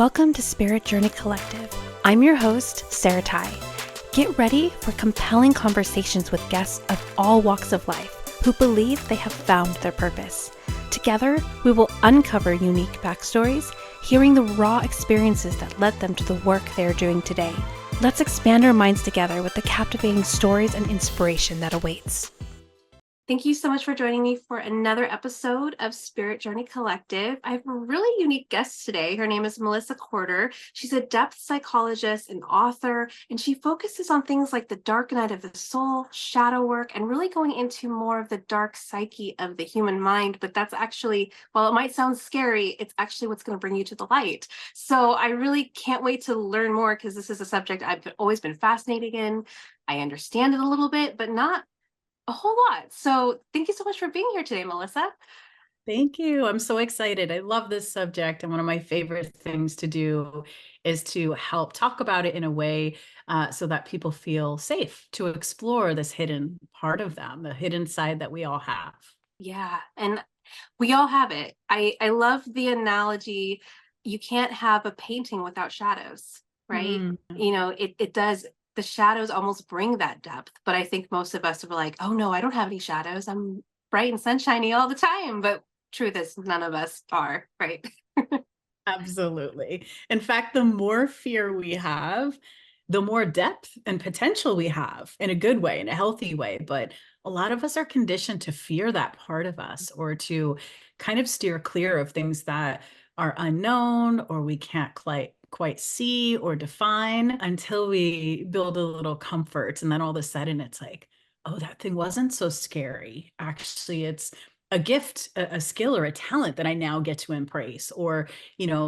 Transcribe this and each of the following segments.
Welcome to Spirit Journey Collective. I'm your host, Sarah Ty. Get ready for compelling conversations with guests of all walks of life who believe they have found their purpose. Together, we will uncover unique backstories, hearing the raw experiences that led them to the work they are doing today. Let's expand our minds together with the captivating stories and inspiration that awaits. Thank you so much for joining me for another episode of Spirit Journey Collective. I have a really unique guest today. Her name is Melissa Corter. She's a depth psychologist and author, and she focuses on things like the dark night of the soul, shadow work, and really going into more of the dark psyche of the human mind. But that's actually, while it might sound scary, it's actually what's going to bring you to the light. So I really can't wait to learn more because this is a subject I've always been fascinated in. I understand it a little bit, but not a whole lot. So thank you so much for being here today, Melissa. Thank you. I'm so excited. I love this subject. And one of my favorite things to do is to help talk about it in a way so that people feel safe to explore this hidden part of them, the hidden side that we all have. Yeah, and we all have it. I love the analogy. You can't have a painting without shadows, right? Mm. It does. The shadows almost bring that depth, but I think most of us are like, oh no, I don't have any shadows. I'm bright and sunshiny all the time. But truth is, none of us are, right? Absolutely. In fact, the more fear we have, the more depth and potential we have in a good way, in a healthy way. But a lot of us are conditioned to fear that part of us or to kind of steer clear of things that are unknown or we can't quite see or define until we build a little comfort. And then all of a sudden it's like, oh, that thing wasn't so scary. Actually, it's a gift, a skill or a talent that I now get to embrace, or,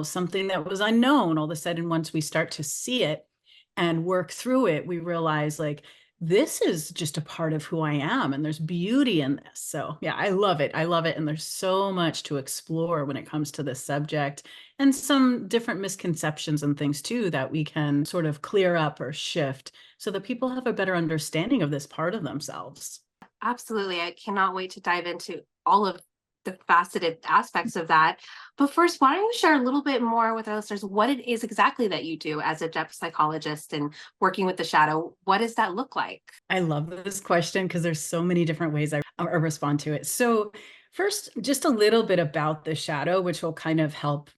something that was unknown. All of a sudden, once we start to see it and work through it, we realize like, this is just a part of who I am. And there's beauty in this. So yeah, I love it. I love it. And there's so much to explore when it comes to this subject and some different misconceptions and things too, that we can sort of clear up or shift so that people have a better understanding of this part of themselves. Absolutely. I cannot wait to dive into all of the faceted aspects of that. But first, why don't you share a little bit more with our listeners what it is exactly that you do as a depth psychologist and working with the shadow? What does that look like? I love this question because there's so many different ways I respond to it. So first, just a little bit about the shadow, which will kind of help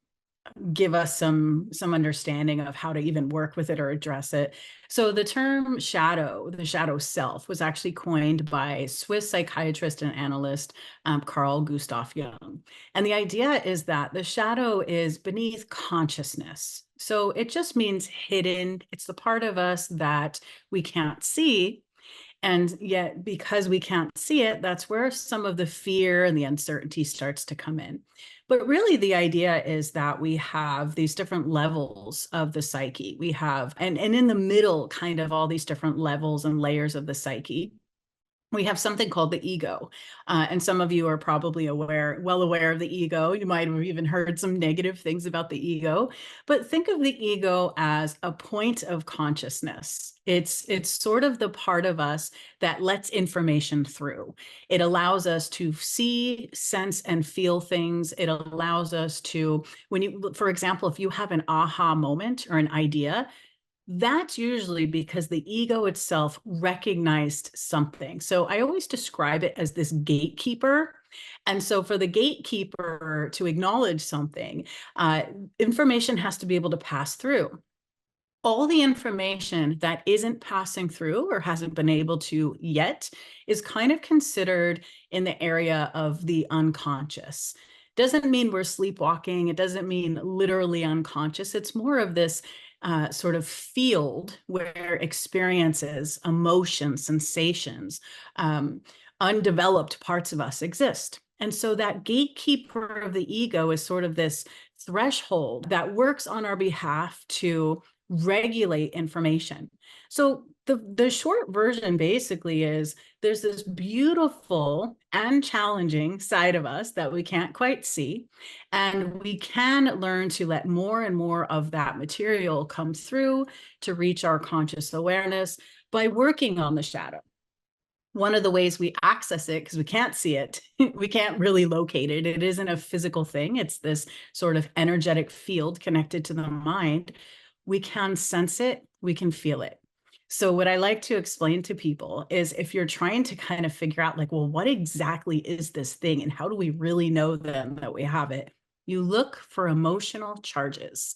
give us some understanding of how to even work with it or address it. So the term shadow, the shadow self, was actually coined by Swiss psychiatrist and analyst Carl Gustav Jung. And the idea is that the shadow is beneath consciousness. So it just means hidden. It's the part of us that we can't see. And yet, because we can't see it, that's where some of the fear and the uncertainty starts to come in. But really, the idea is that we have these different levels of the psyche. We have, and in the middle, kind of all these different levels and layers of the psyche. We have something called the ego. And some of you are probably well aware of the ego. You might have even heard some negative things about the ego, but think of the ego as a point of consciousness. It's sort of the part of us that lets information through. It allows us to see, sense, and feel things. It allows us to, for example, if you have an aha moment or an idea, that's usually because the ego itself recognized something. So I always describe it as this gatekeeper. And so for the gatekeeper to acknowledge something, information has to be able to pass through. All the information that isn't passing through or hasn't been able to yet is kind of considered in the area of the unconscious. Doesn't mean we're sleepwalking. It doesn't mean literally unconscious. It's more of this sort of field where experiences, emotions, sensations, undeveloped parts of us exist. And so that gatekeeper of the ego is sort of this threshold that works on our behalf to regulate information. So the short version basically is there's this beautiful and challenging side of us that we can't quite see. And we can learn to let more and more of that material come through to reach our conscious awareness by working on the shadow. One of the ways we access it, because we can't see it, we can't really locate it. It isn't a physical thing. It's this sort of energetic field connected to the mind. We can sense it, we can feel it. So what I like to explain to people is if you're trying to kind of figure out like, well, what exactly is this thing and how do we really know then that we have it? You look for emotional charges.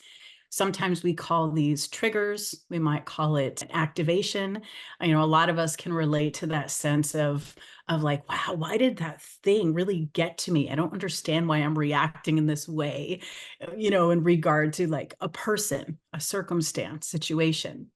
Sometimes we call these triggers. We might call it activation. You know, a lot of us can relate to that sense of like, wow, why did that thing really get to me? I don't understand why I'm reacting in this way, you know, in regard to like a person, a circumstance, situation.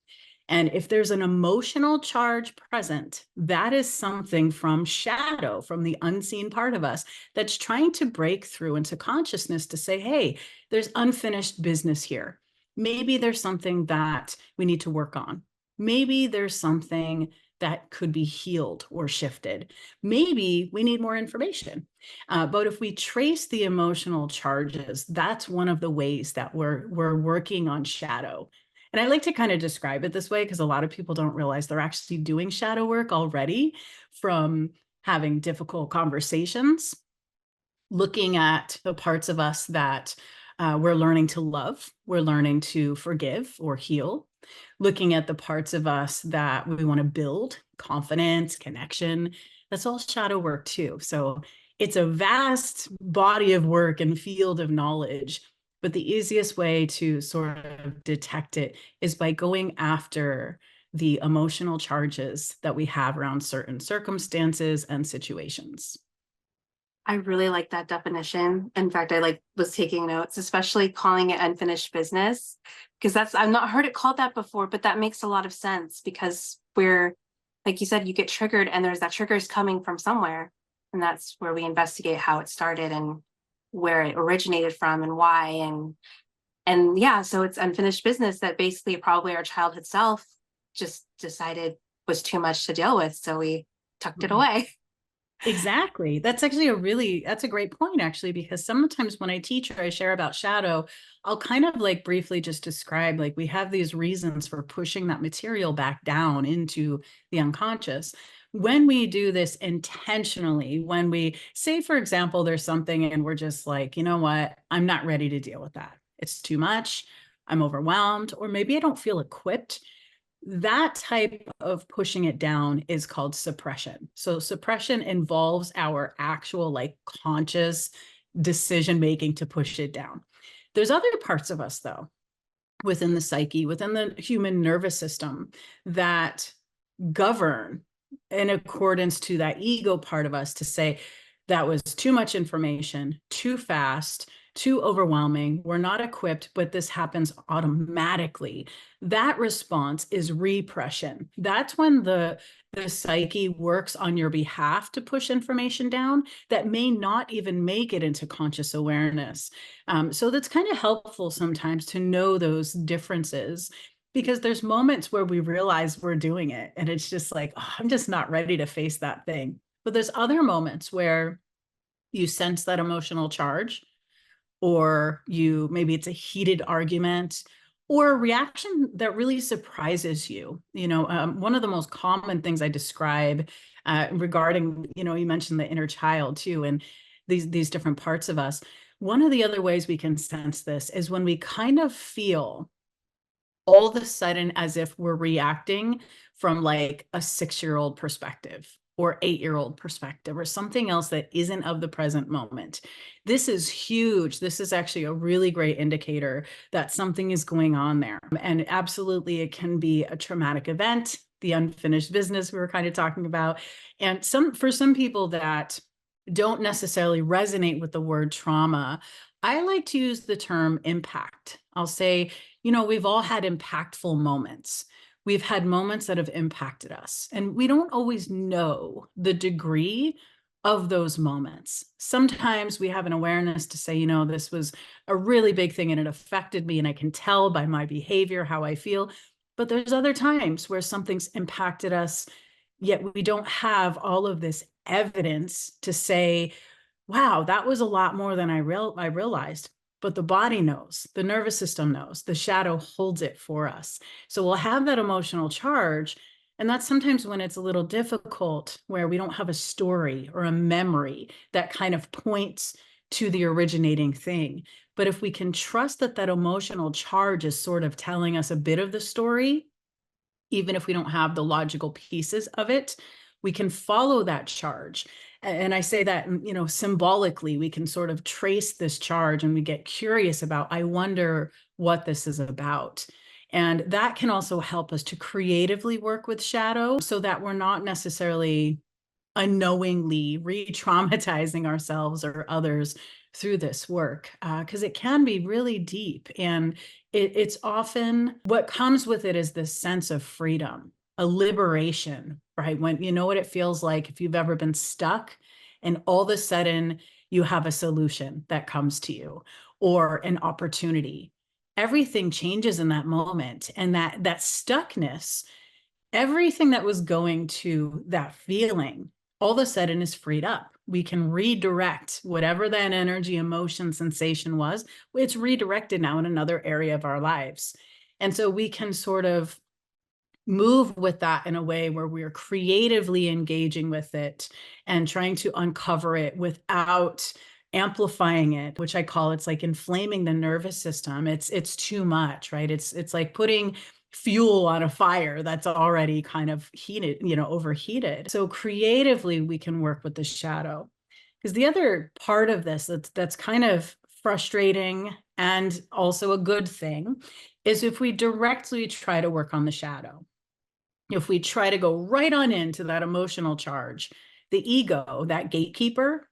And if there's an emotional charge present, that is something from shadow, from the unseen part of us that's trying to break through into consciousness to say, hey, there's unfinished business here. Maybe there's something that we need to work on. Maybe there's something that could be healed or shifted. Maybe we need more information. But if we trace the emotional charges, that's one of the ways that we're working on shadow. And I like to kind of describe it this way because a lot of people don't realize they're actually doing shadow work already from having difficult conversations, looking at the parts of us that we're learning to love, we're learning to forgive or heal, looking at the parts of us that we want to build, confidence, connection. That's all shadow work too. So it's a vast body of work and field of knowledge. But the easiest way to sort of detect it is by going after the emotional charges that we have around certain circumstances and situations. I really like that definition. In fact, I like was taking notes, especially calling it unfinished business, because I've not heard it called that before, but that makes a lot of sense because we're, like you said, you get triggered and there's that trigger is coming from somewhere. And that's where we investigate how it started and where it originated from and why. And yeah, so it's unfinished business that basically probably our childhood self just decided was too much to deal with. So we tucked it away. Exactly. That's actually that's a great point, actually, because sometimes when I teach or I share about shadow, I'll kind of like briefly just describe like we have these reasons for pushing that material back down into the unconscious. When we do this intentionally, when we say, for example, there's something and we're just like, you know what, I'm not ready to deal with that. It's too much. I'm overwhelmed, or maybe I don't feel equipped. That type of pushing it down is called suppression. So suppression involves our actual like conscious decision making to push it down. There's other parts of us though, within the psyche, within the human nervous system that govern in accordance to that ego part of us to say that was too much information, too fast, too overwhelming. We're not equipped, but this happens automatically. That response is repression. That's when the psyche works on your behalf to push information down that may not even make it into conscious awareness. So that's kind of helpful sometimes to know those differences, because there's moments where we realize we're doing it and it's just like, oh, I'm just not ready to face that thing. But there's other moments where you sense that emotional charge, or maybe it's a heated argument or a reaction that really surprises you. You know, one of the most common things I describe regarding, you know, you mentioned the inner child too, and these different parts of us. One of the other ways we can sense this is when we kind of feel all of a sudden as if we're reacting from like a 6-year-old perspective or 8-year-old perspective or something else that isn't of the present moment. This is huge. This is actually a really great indicator that something is going on there. And absolutely, it can be a traumatic event, the unfinished business we were kind of talking about. And for some people that don't necessarily resonate with the word trauma, I like to use the term impact. I'll say, you know, we've all had impactful moments. We've had moments that have impacted us, and we don't always know the degree of those moments. Sometimes we have an awareness to say, you know, this was a really big thing and it affected me, and I can tell by my behavior how I feel. But there's other times where something's impacted us, yet we don't have all of this evidence to say, wow, that was a lot more than I realized. But the body knows, the nervous system knows, the shadow holds it for us. So we'll have that emotional charge, And that's sometimes when it's a little difficult, where we don't have a story or a memory that kind of points to the originating thing. But if we can trust that that emotional charge is sort of telling us a bit of the story, even if we don't have the logical pieces of it, we can follow that charge. And I say that, symbolically, we can sort of trace this charge and we get curious about, I wonder what this is about. And that can also help us to creatively work with shadow so that we're not necessarily unknowingly re-traumatizing ourselves or others through this work, because it can be really deep. And it's often what comes with it is this sense of freedom, a liberation, right? When you know what it feels like if you've ever been stuck and all of a sudden you have a solution that comes to you or an opportunity. Everything changes in that moment. And that stuckness, everything that was going to that feeling all of a sudden is freed up. We can redirect whatever that energy, emotion, sensation was. It's redirected now in another area of our lives. And so we can sort of move with that in a way where we're creatively engaging with it and trying to uncover it without amplifying it, which I call, it's like inflaming the nervous system. It's too much, right? It's like putting fuel on a fire that's already kind of heated, overheated. So creatively we can work with the shadow. Because the other part of this that's kind of frustrating and also a good thing is if we directly try to work on the shadow. If we try to go right on into that emotional charge, the ego, that gatekeeper,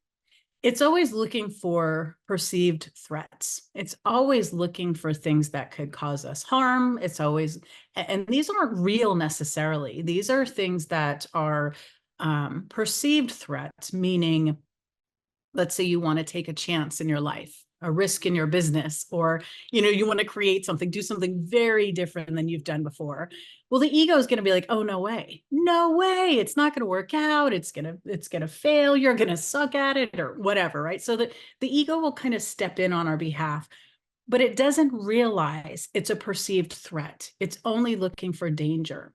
it's always looking for perceived threats. It's always looking for things that could cause us harm. It's always, and these aren't real necessarily. These are things that are perceived threats, meaning, let's say you want to take a chance in your life, a risk in your business, or you want to create something, do something very different than you've done before. Well, the ego is going to be like, oh, no way, it's not going to work out, it's going to fail, you're going to suck at it, or whatever, right? So that the ego will kind of step in on our behalf, but it doesn't realize it's a perceived threat. It's only looking for danger.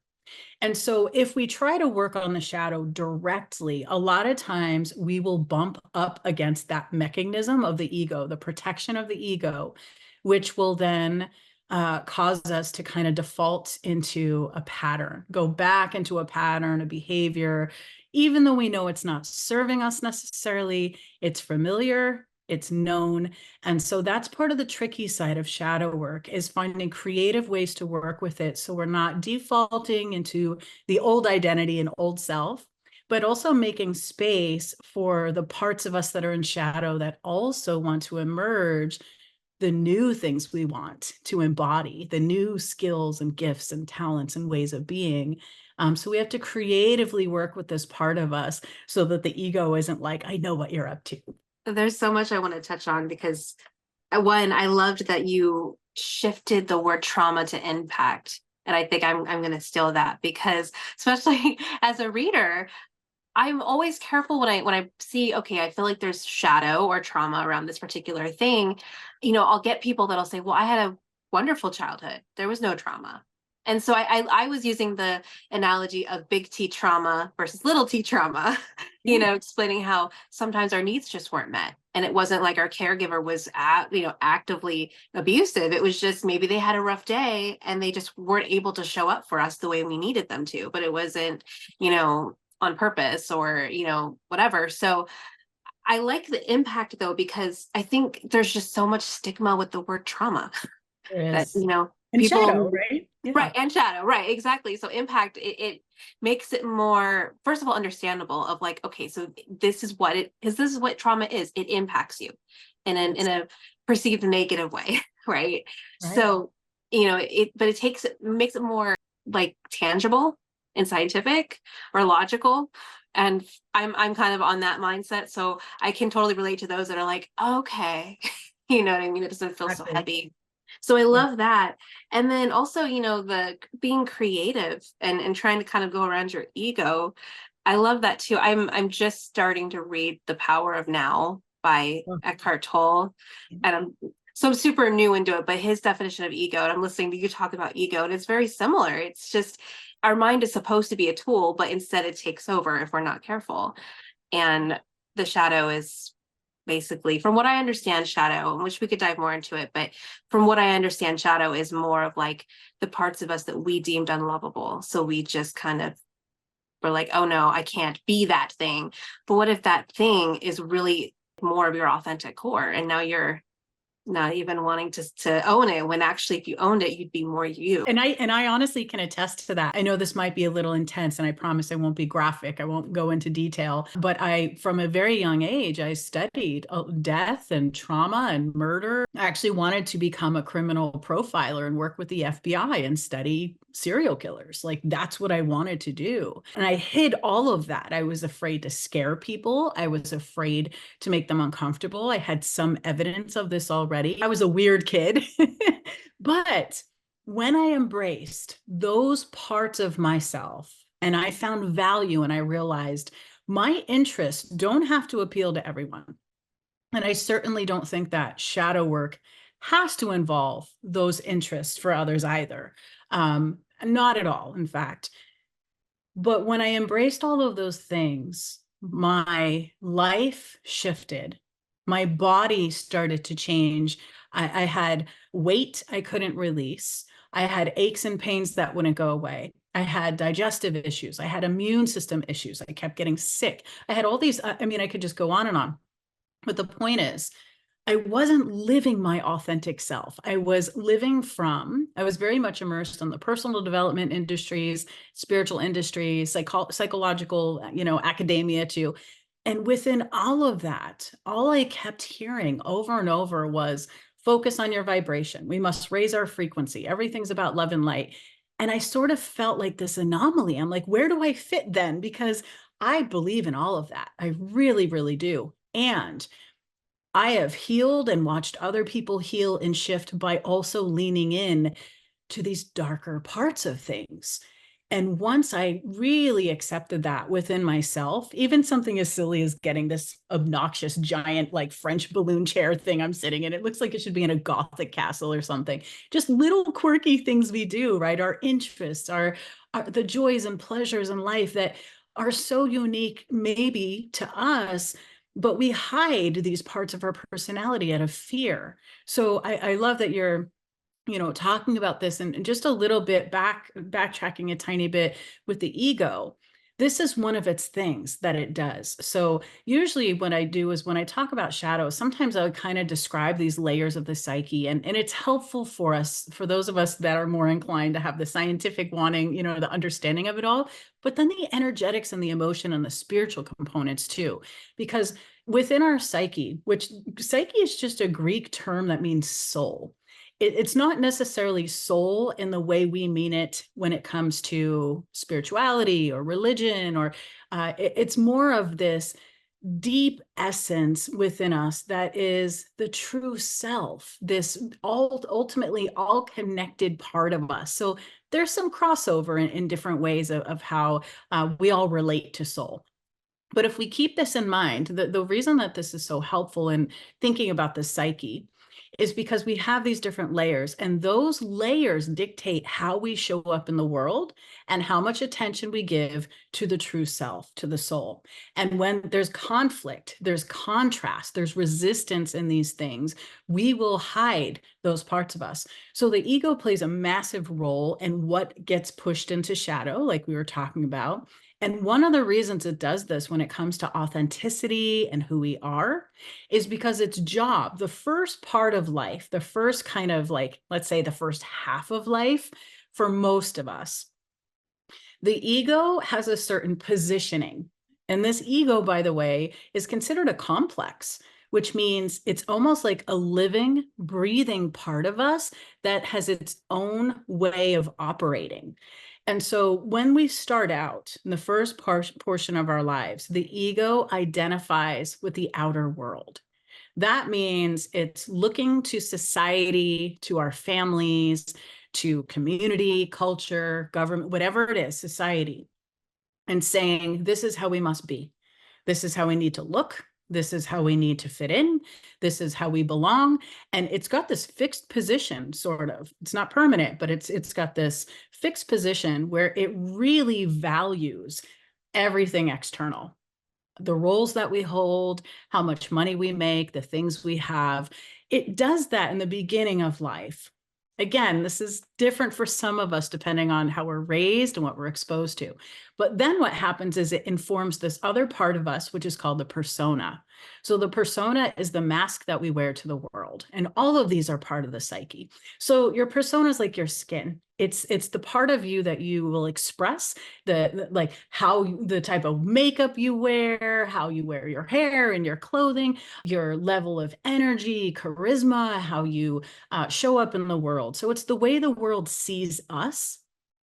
And so if we try to work on the shadow directly, a lot of times we will bump up against that mechanism of the ego, the protection of the ego, which will then cause us to kind of default into a pattern, go back into a pattern, a behavior, even though we know it's not serving us necessarily. It's familiar, it's known. And so that's part of the tricky side of shadow work, is finding creative ways to work with it so we're not defaulting into the old identity and old self, but also making space for the parts of us that are in shadow that also want to emerge, the new things we want to embody, the new skills and gifts and talents and ways of being. So we have to creatively work with this part of us so that the ego isn't like, I know what you're up to. There's so much I want to touch on because one, I loved that you shifted the word trauma to impact. And I think I'm going to steal that because especially as a reader, I'm always careful when I see, okay, I feel like there's shadow or trauma around this particular thing. I'll get people that'll say, well, I had a wonderful childhood. There was no trauma. And so I was using the analogy of big T trauma versus little T trauma, explaining how sometimes our needs just weren't met. And it wasn't like our caregiver was actively abusive. It was just maybe they had a rough day and they just weren't able to show up for us the way we needed them to, but it wasn't, on purpose or, whatever. So I like the impact though, because I think there's just so much stigma with the word trauma that, and people, shadow, right? Yeah. Right. And shadow. Right. Exactly. So impact, it makes it more, first of all, understandable of like, okay, so this is what trauma is. It impacts you in a perceived negative way. Right. So, but it makes it more like tangible and scientific or logical. And I'm kind of on that mindset. So I can totally relate to those that are like, okay, you know what I mean? It doesn't feel so heavy. So I love that. And then also, the being creative and trying to kind of go around your ego. I love that too. I'm just starting to read The Power of Now by Eckhart Tolle. And I'm super new into it, but his definition of ego, and I'm listening to you talk about ego, and it's very similar. It's just, our mind is supposed to be a tool, but instead it takes over if we're not careful. And the shadow is basically, from what I understand, shadow, which we could dive more into it, but from what I understand, shadow is more of like the parts of us that we deemed unlovable. So we just kind of were like, oh no, I can't be that thing. But what if that thing is really more of your authentic core, and now you're not even wanting to own it, when actually if you owned it, you'd be more you. And I honestly can attest to that. I know this might be a little intense, and I promise I won't be graphic. I won't go into detail, but from a very young age, I studied death and trauma and murder. I actually wanted to become a criminal profiler and work with the FBI and study serial killers. Like, that's what I wanted to do. And I hid all of that. I was afraid to scare people. I was afraid to make them uncomfortable. I had some evidence of this already. I was a weird kid. But when I embraced those parts of myself and I found value, and I realized my interests don't have to appeal to everyone. And I certainly don't think that shadow work has to involve those interests for others either. Not at all, in fact. But when I embraced all of those things, my life shifted. My body started to change. I had weight I couldn't release. I had aches and pains that wouldn't go away. I had digestive issues. I had immune system issues. I kept getting sick. I had all these, I mean, I could just go on and on. But the point is, I wasn't living my authentic self. I was very much immersed in the personal development industries, spiritual industries, psychological, academia too. And within all of that, all I kept hearing over and over was focus on your vibration. We must raise our frequency. Everything's about love and light. And I sort of felt like this anomaly. I'm like, where do I fit then? Because I believe in all of that. I really, really do. And I have healed and watched other people heal and shift by also leaning in to these darker parts of things. And once I really accepted that within myself, even something as silly as getting this obnoxious giant like French balloon chair thing I'm sitting in, it looks like it should be in a Gothic castle or something. Just little quirky things we do, right? Our interests, our the joys and pleasures in life that are so unique maybe to us, but we hide these parts of our personality out of fear. So I love that you're, talking about this, and just a little bit backtracking a tiny bit with the ego. This is one of its things that it does. So usually what I do is when I talk about shadows, sometimes I would kind of describe these layers of the psyche, and it's helpful for us, for those of us that are more inclined to have the scientific wanting, the understanding of it all, but then the energetics and the emotion and the spiritual components too. Because within our psyche, which psyche is just a Greek term that means soul. It's not necessarily soul in the way we mean it when it comes to spirituality or religion, or it's more of this deep essence within us that is the true self, this ultimately all connected part of us. So there's some crossover in different ways of how we all relate to soul. But if we keep this in mind, the reason that this is so helpful in thinking about the psyche is because we have these different layers, and those layers dictate how we show up in the world and how much attention we give to the true self, to the soul. And when there's conflict, there's contrast, there's resistance in these things, we will hide those parts of us. So the ego plays a massive role in what gets pushed into shadow, like we were talking about. And one of the reasons it does this when it comes to authenticity and who we are is because its job, the first part of life, the first kind of like, let's say the first half of life for most of us, the ego has a certain positioning. And this ego, by the way, is considered a complex, which means it's almost like a living, breathing part of us that has its own way of operating. And so when we start out in the first portion of our lives, the ego identifies with the outer world. That means it's looking to society, to our families, to community, culture, government, whatever it is, society, and saying, this is how we must be. This is how we need to look. This is how we need to fit in. This is how we belong. And it's got this fixed position, sort of. It's not permanent, but it's got this fixed position where it really values everything external. The roles that we hold, how much money we make, the things we have. It does that in the beginning of life. Again, this is different for some of us depending on how we're raised and what we're exposed to. But then what happens is it informs this other part of us, which is called the persona. So the persona is the mask that we wear to the world. And all of these are part of the psyche. So your persona is like your skin. It's the part of you that you will express, like how the type of makeup you wear, how you wear your hair and your clothing, your level of energy, charisma, how you show up in the world. So it's the way the world sees us.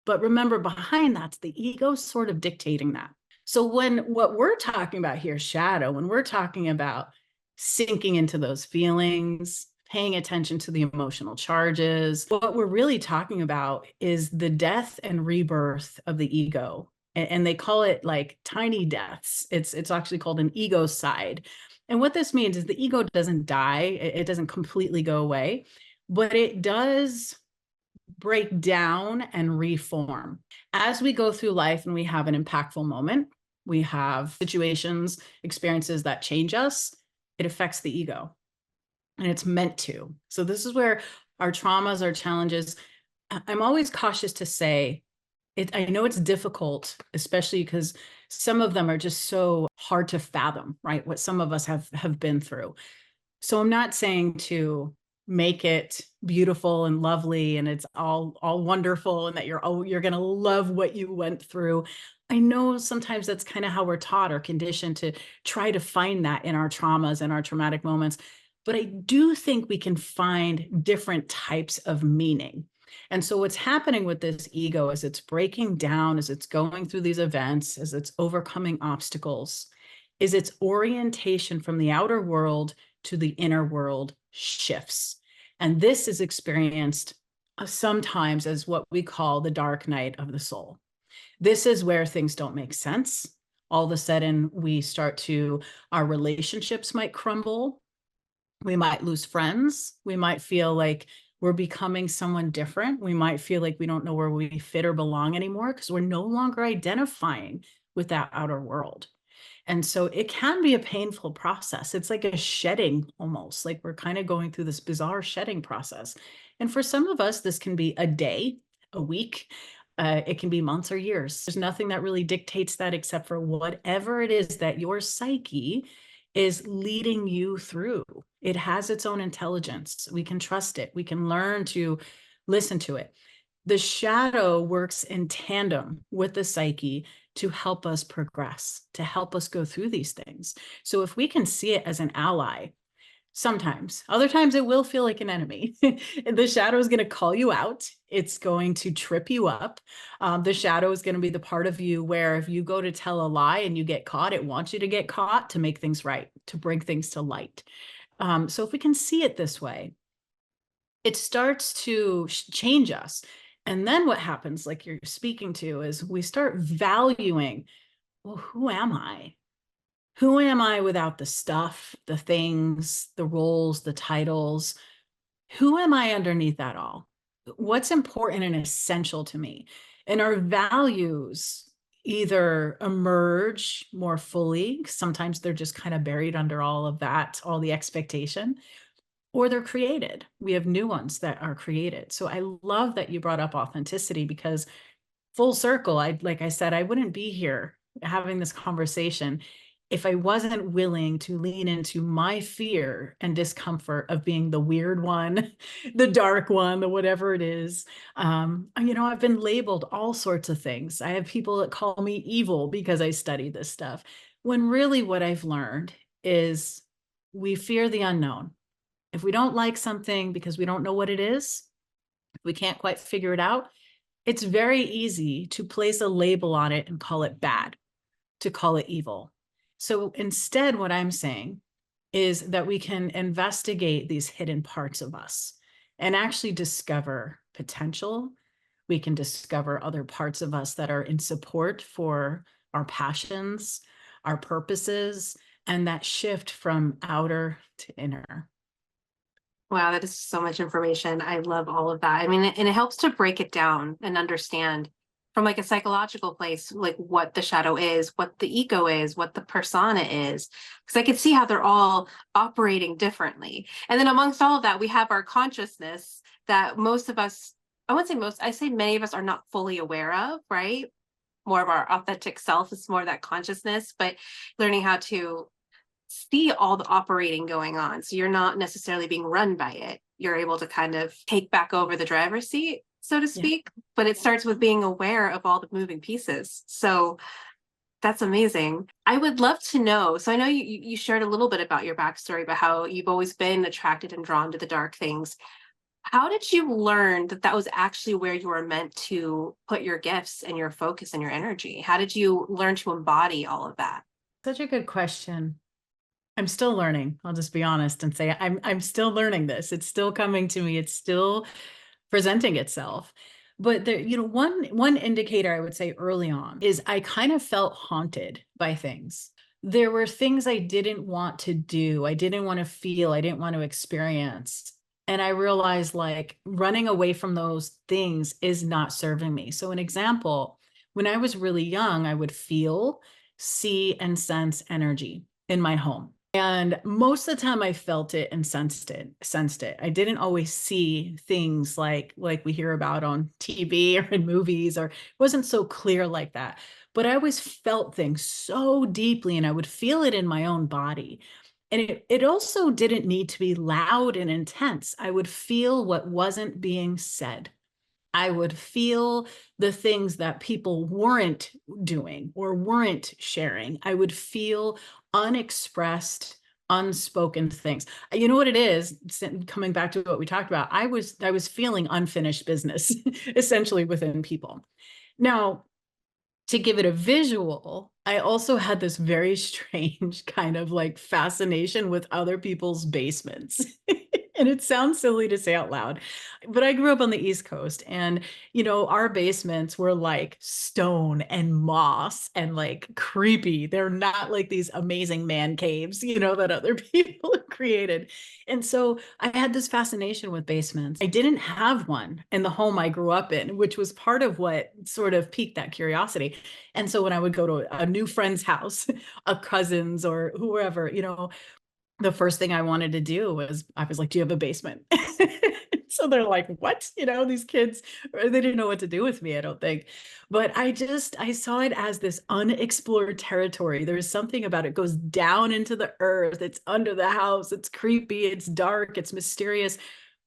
But remember, behind that's the ego sort of dictating that. So when what we're talking about here, shadow, when we're talking about sinking into those feelings, paying attention to the emotional charges, what we're really talking about is the death and rebirth of the ego. And they call it like tiny deaths. It's actually called an egocide. And what this means is the ego doesn't die. It doesn't completely go away, but it does break down and reform. As we go through life and we have an impactful moment, we have situations, experiences that change us, it affects the ego. And it's meant to. So this is where our traumas, our challenges, I'm always cautious to say, I know it's difficult, especially because some of them are just so hard to fathom, right? What some of us have been through. So I'm not saying to make it beautiful and lovely and it's all wonderful and that you're going to love what you went through. I know sometimes that's kind of how we're taught or conditioned to try to find that in our traumas and our traumatic moments. But I do think we can find different types of meaning. And so what's happening with this ego as it's breaking down, as it's going through these events, as it's overcoming obstacles, is its orientation from the outer world to the inner world shifts. And this is experienced sometimes as what we call the dark night of the soul. This is where things don't make sense. All of a sudden, our relationships might crumble. We might lose friends. We might feel like we're becoming someone different. We might feel like we don't know where we fit or belong anymore because we're no longer identifying with that outer world. And so it can be a painful process. It's like a shedding almost, like we're kind of going through this bizarre shedding process. And for some of us, this can be a day, a week. It can be months or years. There's nothing that really dictates that except for whatever it is that your psyche is leading you through. It has its own intelligence. We can trust it. We can learn to listen to it. The shadow works in tandem with the psyche to help us progress, to help us go through these things. So if we can see it as an ally, sometimes, other times it will feel like an enemy. The shadow is going to call you out. It's going to trip you up. The shadow is going to be the part of you where if you go to tell a lie and you get caught, it wants you to get caught to make things right, to bring things to light. So if we can see it this way, it starts to change us. And then what happens, like you're speaking to, is we start valuing, well, who am I? Who am I without the stuff, the things, the roles, the titles? Who am I underneath that all? What's important and essential to me? And our values either emerge more fully, sometimes they're just kind of buried under all of that, all the expectation, or they're created. We have new ones that are created. So I love that you brought up authenticity because full circle, like I said, I wouldn't be here having this conversation if I wasn't willing to lean into my fear and discomfort of being the weird one, the dark one, the whatever it is. I've been labeled all sorts of things. I have people that call me evil because I study this stuff, when really what I've learned is we fear the unknown. If we don't like something because we don't know what it is, we can't quite figure it out, it's very easy to place a label on it and call it bad, to call it evil. So instead, what I'm saying is that we can investigate these hidden parts of us and actually discover potential. We can discover other parts of us that are in support for our passions, our purposes, and that shift from outer to inner. Wow, that is so much information. I love all of that. I mean, and it helps to break it down and understand from like a psychological place, like what the shadow is, what the ego is, what the persona is. Because I could see how they're all operating differently. And then amongst all of that, we have our consciousness that most of us, I wouldn't say most, I say many of us are not fully aware of, right? More of our authentic self is more that consciousness, but learning how to see all the operating going on. So you're not necessarily being run by it. You're able to kind of take back over the driver's seat, so to speak. Yeah. But it starts with being aware of all the moving pieces. So that's amazing. I would love to know. So I know you shared a little bit about your backstory, about how you've always been attracted and drawn to the dark things. How did you learn that that was actually where you were meant to put your gifts and your focus and your energy? How did you learn to embody all of that? Such a good question. I'm still learning. I'll just be honest and say I'm still learning this. It's still coming to me. It's still presenting itself. But there, one indicator I would say early on is I kind of felt haunted by things. There were things I didn't want to do. I didn't want to feel. I didn't want to experience. And I realized like running away from those things is not serving me. So an example, when I was really young, I would feel, see, and sense energy in my home. And most of the time I felt it and sensed it. I didn't always see things like we hear about on TV or in movies, or it wasn't so clear like that. But I always felt things so deeply, and I would feel it in my own body. And it also didn't need to be loud and intense. I would feel what wasn't being said. I would feel the things that people weren't doing or weren't sharing. I would feel unexpressed, unspoken things. You know what it is? Coming back to what we talked about, I was feeling unfinished business essentially within people. Now, to give it a visual, I also had this very strange kind of like fascination with other people's basements. And it sounds silly to say out loud, but I grew up on the East Coast, and, our basements were like stone and moss and like creepy. They're not like these amazing man caves, that other people have created. And so I had this fascination with basements. I didn't have one in the home I grew up in, which was part of what sort of piqued that curiosity. And so when I would go to a new friend's house, a cousin's or whoever, the first thing I wanted to do was, I was like, do you have a basement? So they're like, what? These kids, they didn't know what to do with me, I don't think. But I saw it as this unexplored territory. There's something about it goes down into the earth. It's under the house. It's creepy. It's dark. It's mysterious.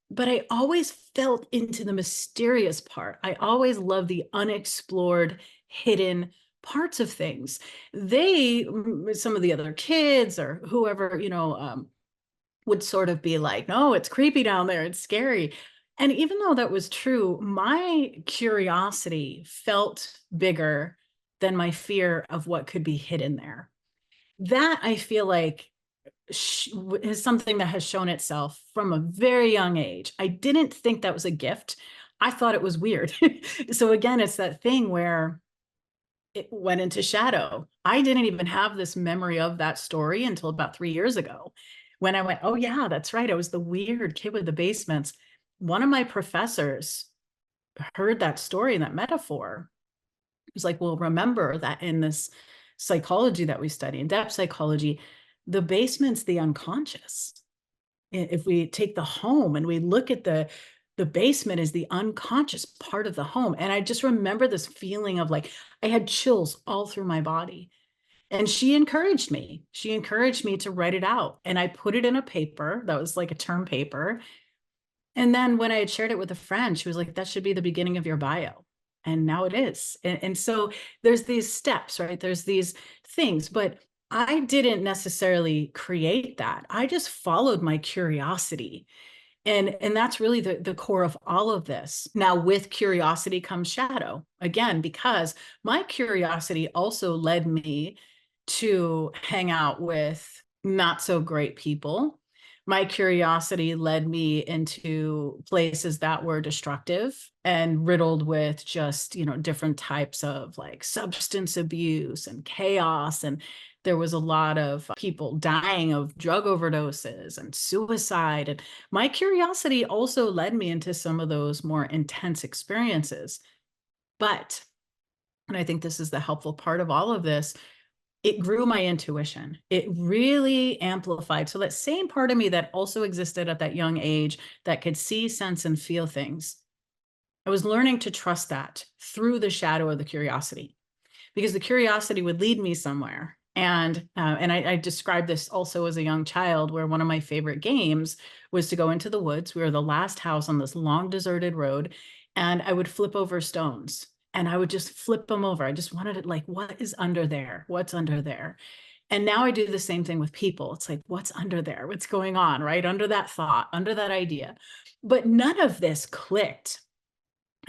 But I always felt into the mysterious part. I always loved the unexplored, hidden parts of things. Some of the other kids or whoever, would sort of be like, no, it's creepy down there. It's scary. And even though that was true, my curiosity felt bigger than my fear of what could be hidden there. That I feel like is something that has shown itself from a very young age. I didn't think that was a gift. I thought it was weird. So again, it's that thing where it went into shadow. I didn't even have this memory of that story until about 3 years ago, when I went, oh yeah, that's right. I was the weird kid with the basements. One of my professors heard that story and that metaphor. He was like, well, remember that in this psychology that we study, in depth psychology, the basement's the unconscious. If we take the home and we look at the basement is the unconscious part of the home. And I just remember this feeling of like, I had chills all through my body. And she encouraged me. She encouraged me to write it out. And I put it in a paper that was like a term paper. And then when I had shared it with a friend, she was like, that should be the beginning of your bio. And now it is. And so there's these steps, right? There's these things, but I didn't necessarily create that. I just followed my curiosity. And that's really the core of all of this. Now, with curiosity comes shadow, again, because my curiosity also led me to hang out with not so great people, my curiosity led me into places that were destructive and riddled with just, different types of like substance abuse and chaos. And there was a lot of people dying of drug overdoses and suicide. And my curiosity also led me into some of those more intense experiences. But, and I think this is the helpful part of all of this, it grew my intuition. It really amplified. So that same part of me that also existed at that young age that could see, sense, and feel things, I was learning to trust that through the shadow of the curiosity, because the curiosity would lead me somewhere. And I described this also as a young child, where one of my favorite games was to go into the woods. We were the last house on this long deserted road, and I would flip over stones. And I would just flip them over. I just wanted it like, what is under there? What's under there? And now I do the same thing with people. It's like, what's under there? What's going on, right? Under that thought, under that idea. But none of this clicked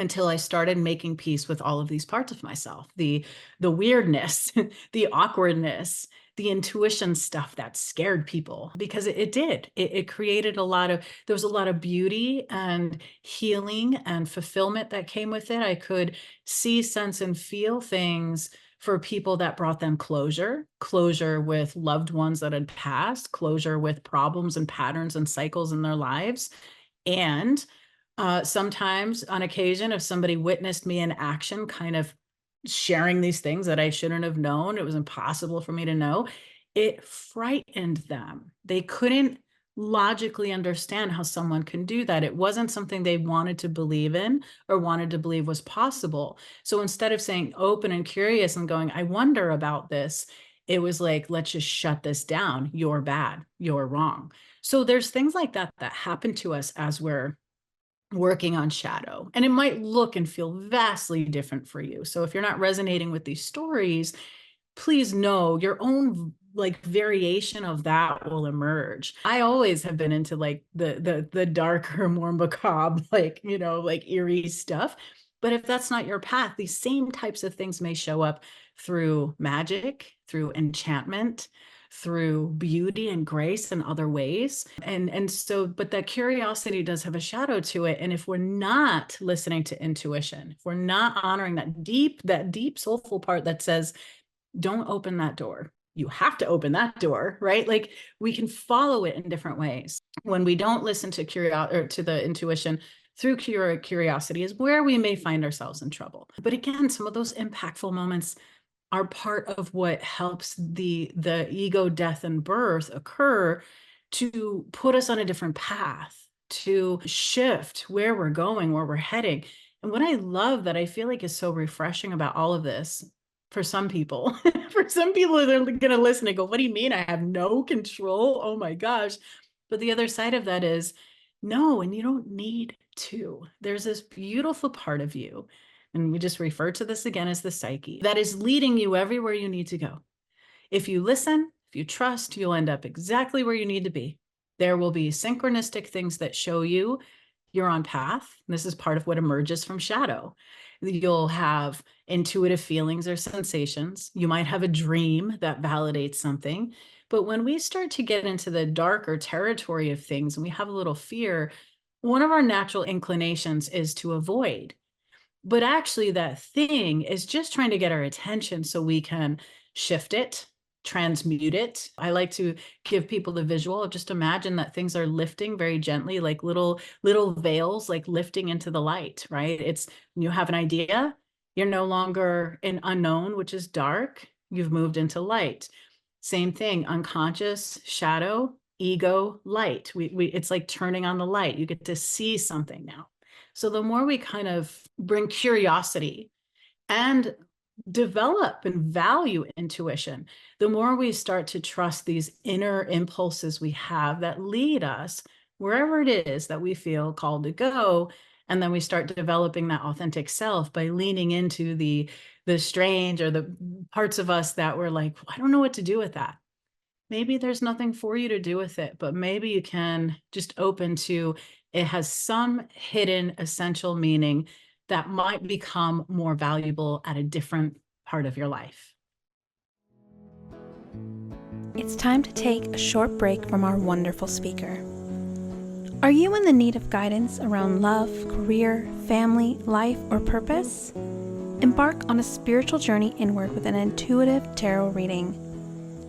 until I started making peace with all of these parts of myself, the weirdness, the awkwardness, the intuition stuff that scared people, because it did. It created there was a lot of beauty and healing and fulfillment that came with it. I could see, sense, and feel things for people that brought them closure with loved ones that had passed, closure with problems and patterns and cycles in their lives. And sometimes on occasion, if somebody witnessed me in action, kind of sharing these things that I shouldn't have known, it was impossible for me to know, it frightened them. They couldn't logically understand how someone can do that. It wasn't something they wanted to believe in or wanted to believe was possible. So instead of saying open and curious and going, I wonder about this, it was like, let's just shut this down. You're bad. You're wrong. So there's things like that that happen to us as we're working on shadow, and it might look and feel vastly different for you. So if you're not resonating with these stories, please know your own like variation of that will emerge. I always have been into like the darker, more macabre, like, like eerie stuff. But if that's not your path, these same types of things may show up through magic, through enchantment, through beauty and grace and other ways. And so, but that curiosity does have a shadow to it. And if we're not listening to intuition, if we're not honoring that deep soulful part that says, don't open that door. You have to open that door, right? Like we can follow it in different ways. When we don't listen to to the intuition through curiosity is where we may find ourselves in trouble. But again, some of those impactful moments are part of what helps the ego death and birth occur, to put us on a different path, to shift where we're going, where we're heading. And what I love that I feel like is so refreshing about all of this, for some people, for some people, they're going to listen and go, what do you mean I have no control? Oh my gosh. But the other side of that is no, and you don't need to. There's this beautiful part of you, and we just refer to this again as the psyche, that is leading you everywhere you need to go. If you listen, if you trust, you'll end up exactly where you need to be. There will be synchronistic things that show you you're on path. This is part of what emerges from shadow. You'll have intuitive feelings or sensations. You might have a dream that validates something. But when we start to get into the darker territory of things and we have a little fear, one of our natural inclinations is to avoid. But actually that thing is just trying to get our attention so we can shift it, transmute it. I like to give people the visual of just imagine that things are lifting very gently, like little veils, like lifting into the light, right? It's when you have an idea, you're no longer in unknown, which is dark. You've moved into light. Same thing, unconscious, shadow, ego, light. It's like turning on the light. You get to see something now. So the more we kind of bring curiosity and develop and value intuition, the more we start to trust these inner impulses we have that lead us wherever it is that we feel called to go. And then we start developing that authentic self by leaning into the strange or the parts of us that were like, I don't know what to do with that. Maybe there's nothing for you to do with it, but maybe you can just open to it has some hidden essential meaning that might become more valuable at a different part of your life. it's time to take a short break from our wonderful speaker. Are you in the need of guidance around love, career, family, life, or purpose? Embark on a spiritual journey inward with an intuitive tarot reading.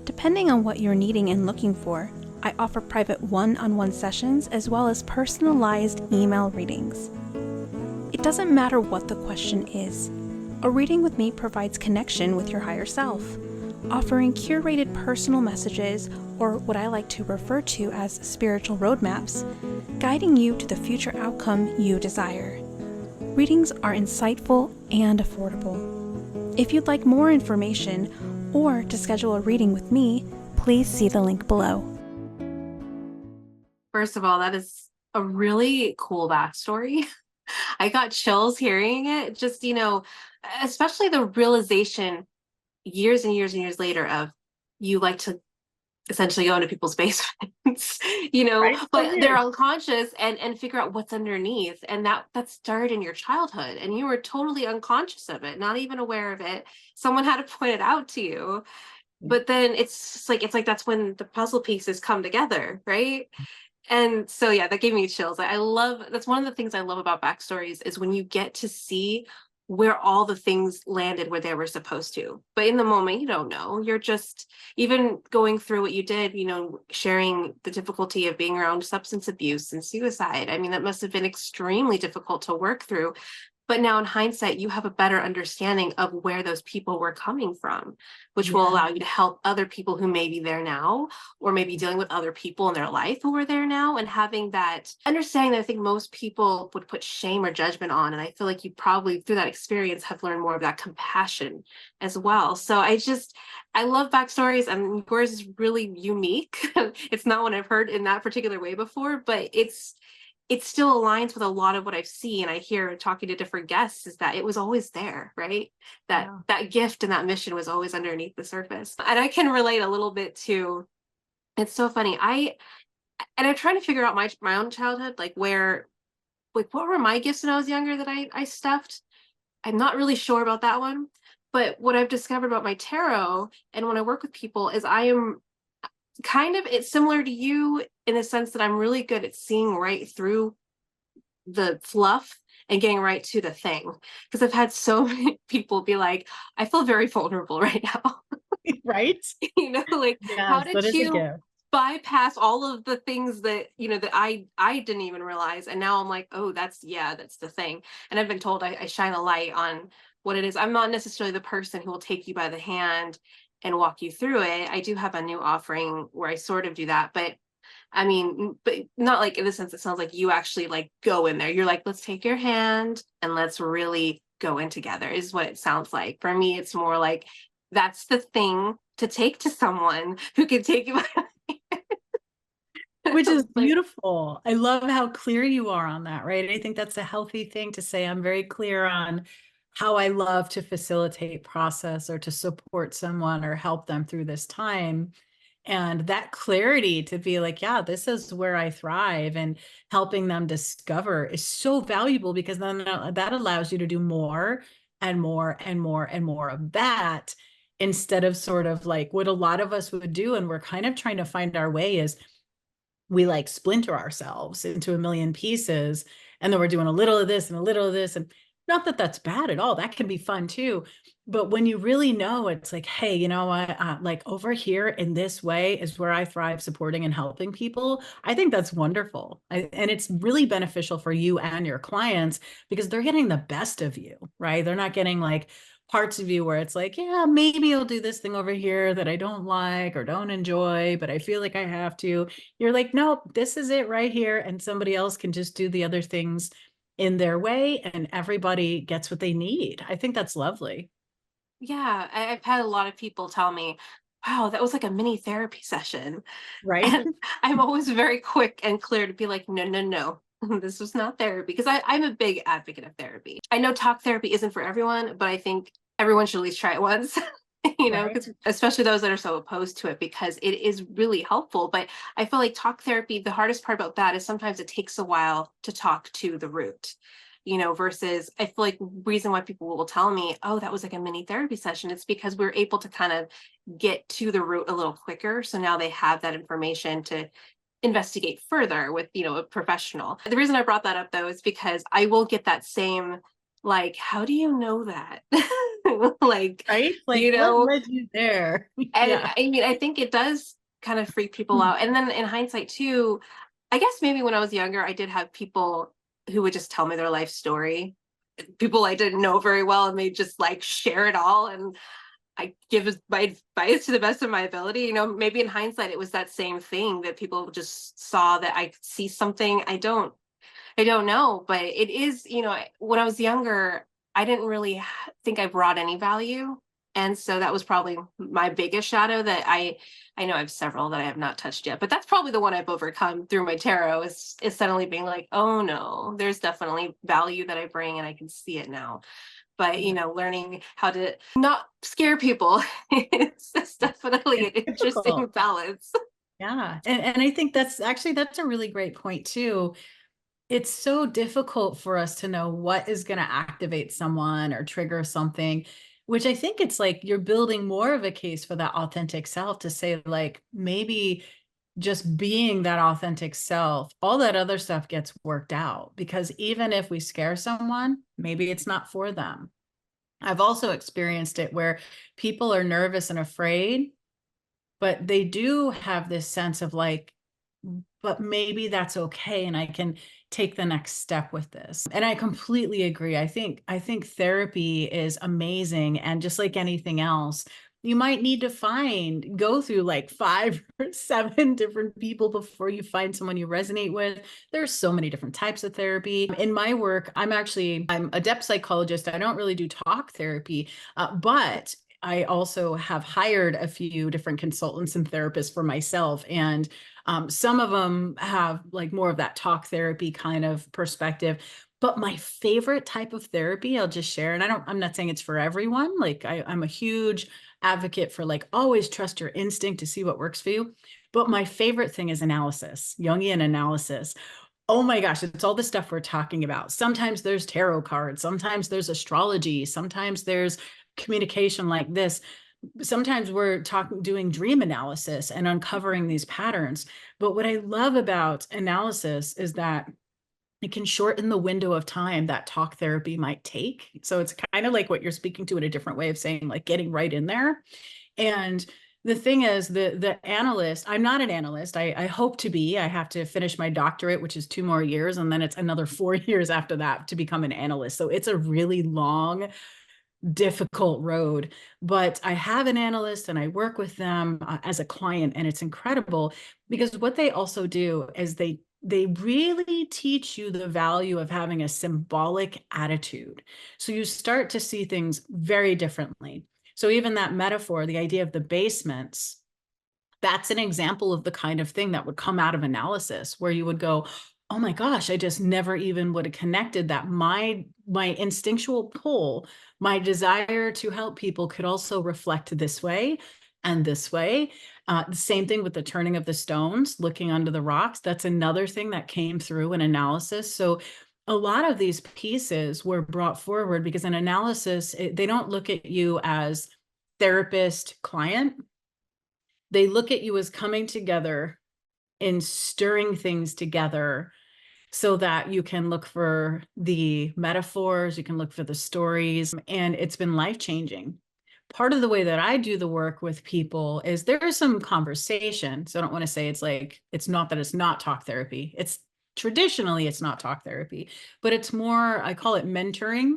Depending on what you're needing and looking for, I offer private one-on-one sessions as well as personalized email readings. It doesn't matter what the question is. A reading with me provides connection with your higher self, offering curated personal messages, or what I like to refer to as spiritual roadmaps, guiding you to the future outcome you desire. Readings are insightful and affordable. If you'd like more information or to schedule a reading with me, please see the link below. First of all, that is a really cool backstory. I got chills hearing it. Just, especially the realization years and years and years later of you like to essentially go into people's basements, Right? but Oh, they're yeah. unconscious and figure out what's underneath. And that started in your childhood and you were totally unconscious of it, not even aware of it. Someone had to point it out to you. But then it's like that's when the puzzle pieces come together, right? And so, yeah, that gave me chills. I love, that's one of the things I love about backstories is when you get to see where all the things landed where they were supposed to. But in the moment, you don't know. You're just, even going through what you did, sharing the difficulty of being around substance abuse and suicide. I mean, that must have been extremely difficult to work through. But now in hindsight, you have a better understanding of where those people were coming from, which will Yeah. allow you to help other people who may be there now, or maybe dealing with other people in their life who are there now, and having that understanding that I think most people would put shame or judgment on. And I feel like you probably through that experience have learned more of that compassion as well. So I love backstories, and yours is really unique. It's not one I've heard in that particular way before, but it still aligns with a lot of what I've seen. I hear talking to different guests is that it was always there, right? That gift and that mission was always underneath the surface. And I can relate a little bit to, it's so funny. I'm trying to figure out my own childhood, like what were my gifts when I was younger that I stuffed? I'm not really sure about that one. But what I've discovered about my tarot and when I work with people is I am it's similar to you in the sense that I'm really good at seeing right through the fluff and getting right to the thing. Because I've had so many people be like, I feel very vulnerable right now. Right? Like, how Yes, did that is a you gift. bypass all of the things that, that I didn't even realize. And now I'm like, oh, that's the thing. And I've been told I shine a light on what it is. I'm not necessarily the person who will take you by the hand and walk you through it. I do have a new offering where I sort of do that, but not like in the sense it sounds like you actually like go in there. You're like, let's take your hand and let's really go in together is what it sounds like. For me, it's more like that's the thing to take to someone who can take you by the hand. Which is Like, beautiful. I love how clear you are on that, right? I think that's a healthy thing to say. I'm very clear on how I love to facilitate process or to support someone or help them through this time. And that clarity to be like, yeah, this is where I thrive, and helping them discover is so valuable because then that allows you to do more and more and more and more of that instead of sort of like what a lot of us would do. And we're kind of trying to find our way is we like splinter ourselves into a million pieces. And then we're doing a little of this and a little of this. And not that that's bad at all. That can be fun too. But when you really know, it's like, hey, you know what? Like over here in this way is where I thrive supporting and helping people. I think that's wonderful. And it's really beneficial for you and your clients because they're getting the best of you, right? They're not getting like parts of you where it's like, yeah, maybe I'll do this thing over here that I don't like or don't enjoy, but I feel like I have to. You're like, nope, this is it right here. And somebody else can just do the other things in their way and everybody gets what they need. I think that's lovely. yeah, I've had a lot of people tell me, wow, that was like a mini therapy session. Right? And I'm always very quick and clear to be like, no, no, no, this was not therapy. Because I'm a big advocate of therapy. I know talk therapy isn't for everyone, but I think everyone should at least try it once. Right. Because especially those that are so opposed to it, because it is really helpful. But I feel like talk therapy, the hardest part about that is sometimes it takes a while to talk to the root. versus I feel like reason why people will tell me, oh, that was like a mini therapy session. It's because we're able to kind of get to the root a little quicker. So now they have that information to investigate further with, a professional. The reason I brought that up though is because I will get that same, like, how do you know that? Like, Right? Like, you what know, led you there? and Yeah. I mean, I think it does kind of freak people out. And then in hindsight too, I guess maybe when I was younger, I did have people who would just tell me their life story. People I didn't know very well, and they just like share it all. And I give my advice to the best of my ability. Maybe in hindsight, it was that same thing that people just saw that I see something. I don't know, but it is, when I was younger, I didn't really think I brought any value. And so that was probably my biggest shadow that I know I have several that I have not touched yet, but that's probably the one I've overcome through my tarot is suddenly being like, oh no, there's definitely value that I bring and I can see it now. But, learning how to not scare people, it's definitely an It's interesting difficult. balance. Yeah. And I think that's a really great point too. It's so difficult for us to know what is going to activate someone or trigger something, which I think it's like you're building more of a case for that authentic self to say, like, maybe just being that authentic self, all that other stuff gets worked out. Because even if we scare someone, maybe it's not for them. I've also experienced it where people are nervous and afraid, but they do have this sense of like, but maybe that's okay and I can take the next step with this. And I completely agree. I think therapy is amazing, and just like anything else, you might need to go through like 5 or 7 different people before you find someone you resonate with. There's so many different types of therapy. In my work, I'm a depth psychologist. I don't really do talk therapy, but I also have hired a few different consultants and therapists for myself. And some of them have like more of that talk therapy kind of perspective. But my favorite type of therapy, I'll just share, and I'm not saying it's for everyone. Like I'm a huge advocate for like always trust your instinct to see what works for you. But my favorite thing is analysis, Jungian analysis. Oh my gosh, it's all the stuff we're talking about. Sometimes there's tarot cards, sometimes there's astrology, sometimes there's communication like this. Sometimes we're doing dream analysis and uncovering these patterns. But what I love about analysis is that it can shorten the window of time that talk therapy might take. So it's kind of like what you're speaking to in a different way of saying, like getting right in there. And the thing is, the analyst, I'm not an analyst. I hope to be. I have to finish my doctorate, which is 2 more years, and then it's another 4 years after that to become an analyst. So it's a really long, difficult road. But I have an analyst and I work with them as a client, and it's incredible because what they also do is they really teach you the value of having a symbolic attitude. So you start to see things very differently. So even that metaphor, the idea of the basements, that's an example of the kind of thing that would come out of analysis where you would go, oh my gosh, I just never even would have connected that my instinctual pull, my desire to help people could also reflect this way and this way. The same thing with the turning of the stones, looking under the rocks. That's another thing that came through in analysis. So a lot of these pieces were brought forward because in analysis, they don't look at you as therapist client. They look at you as coming together and stirring things together so that you can look for the metaphors, you can look for the stories, and it's been life-changing. Part of the way that I do the work with people is there is some conversation. So I don't want to say it's not that it's not talk therapy. It's traditionally it's not talk therapy, but it's more, I call it mentoring,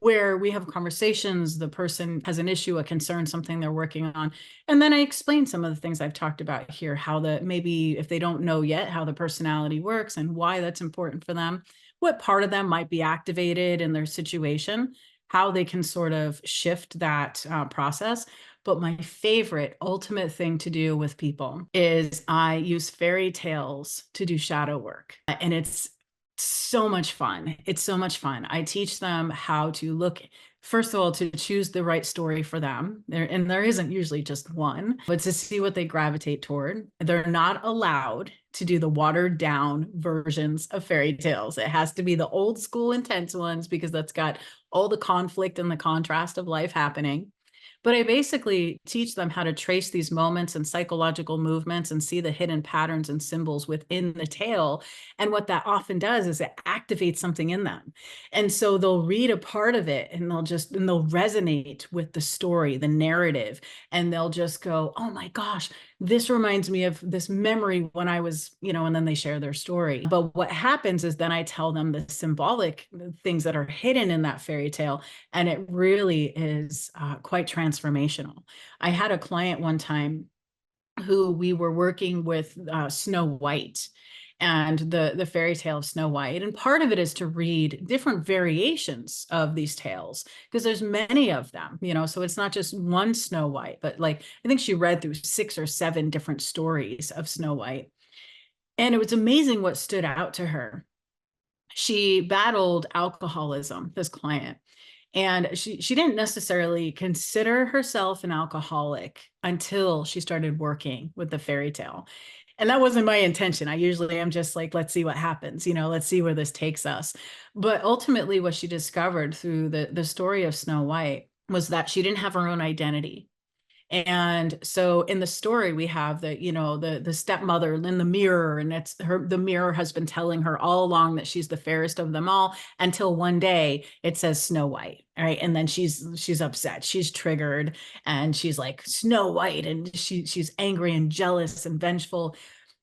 where we have conversations, the person has an issue, a concern, something they're working on. And then I explain some of the things I've talked about here, how maybe if they don't know yet how the personality works and why that's important for them, what part of them might be activated in their situation, how they can sort of shift that process. But my favorite ultimate thing to do with people is I use fairy tales to do shadow work. And it's So much fun. It's so much fun. I teach them how to look, first of all, to choose the right story for them. There isn't usually just one, but to see what they gravitate toward. They're not allowed to do the watered down versions of fairy tales. It has to be the old school intense ones because that's got all the conflict and the contrast of life happening. But I basically teach them how to trace these moments and psychological movements and see the hidden patterns and symbols within the tale. And what that often does is it activates something in them. And so they'll read a part of it and they'll resonate with the story, the narrative, and they'll just go, oh my gosh, this reminds me of this memory when I was, and then they share their story. But what happens is then I tell them the symbolic things that are hidden in that fairy tale. And it really is quite transformational. I had a client one time who we were working with Snow White and the fairy tale of Snow White. And part of it is to read different variations of these tales because there's many of them, so it's not just one Snow White, but like, I think she read through 6 or 7 different stories of Snow White. And it was amazing what stood out to her. She battled alcoholism, this client. And she didn't necessarily consider herself an alcoholic until she started working with the fairy tale. And that wasn't my intention. I usually am just like, let's see what happens, let's see where this takes us. But ultimately, what she discovered through the story of Snow White was that she didn't have her own identity. And so in the story, we have the stepmother in the mirror, and the mirror has been telling her all along that she's the fairest of them all until one day it says Snow White. Right. And then she's upset. She's triggered and she's like Snow White, and she's angry and jealous and vengeful.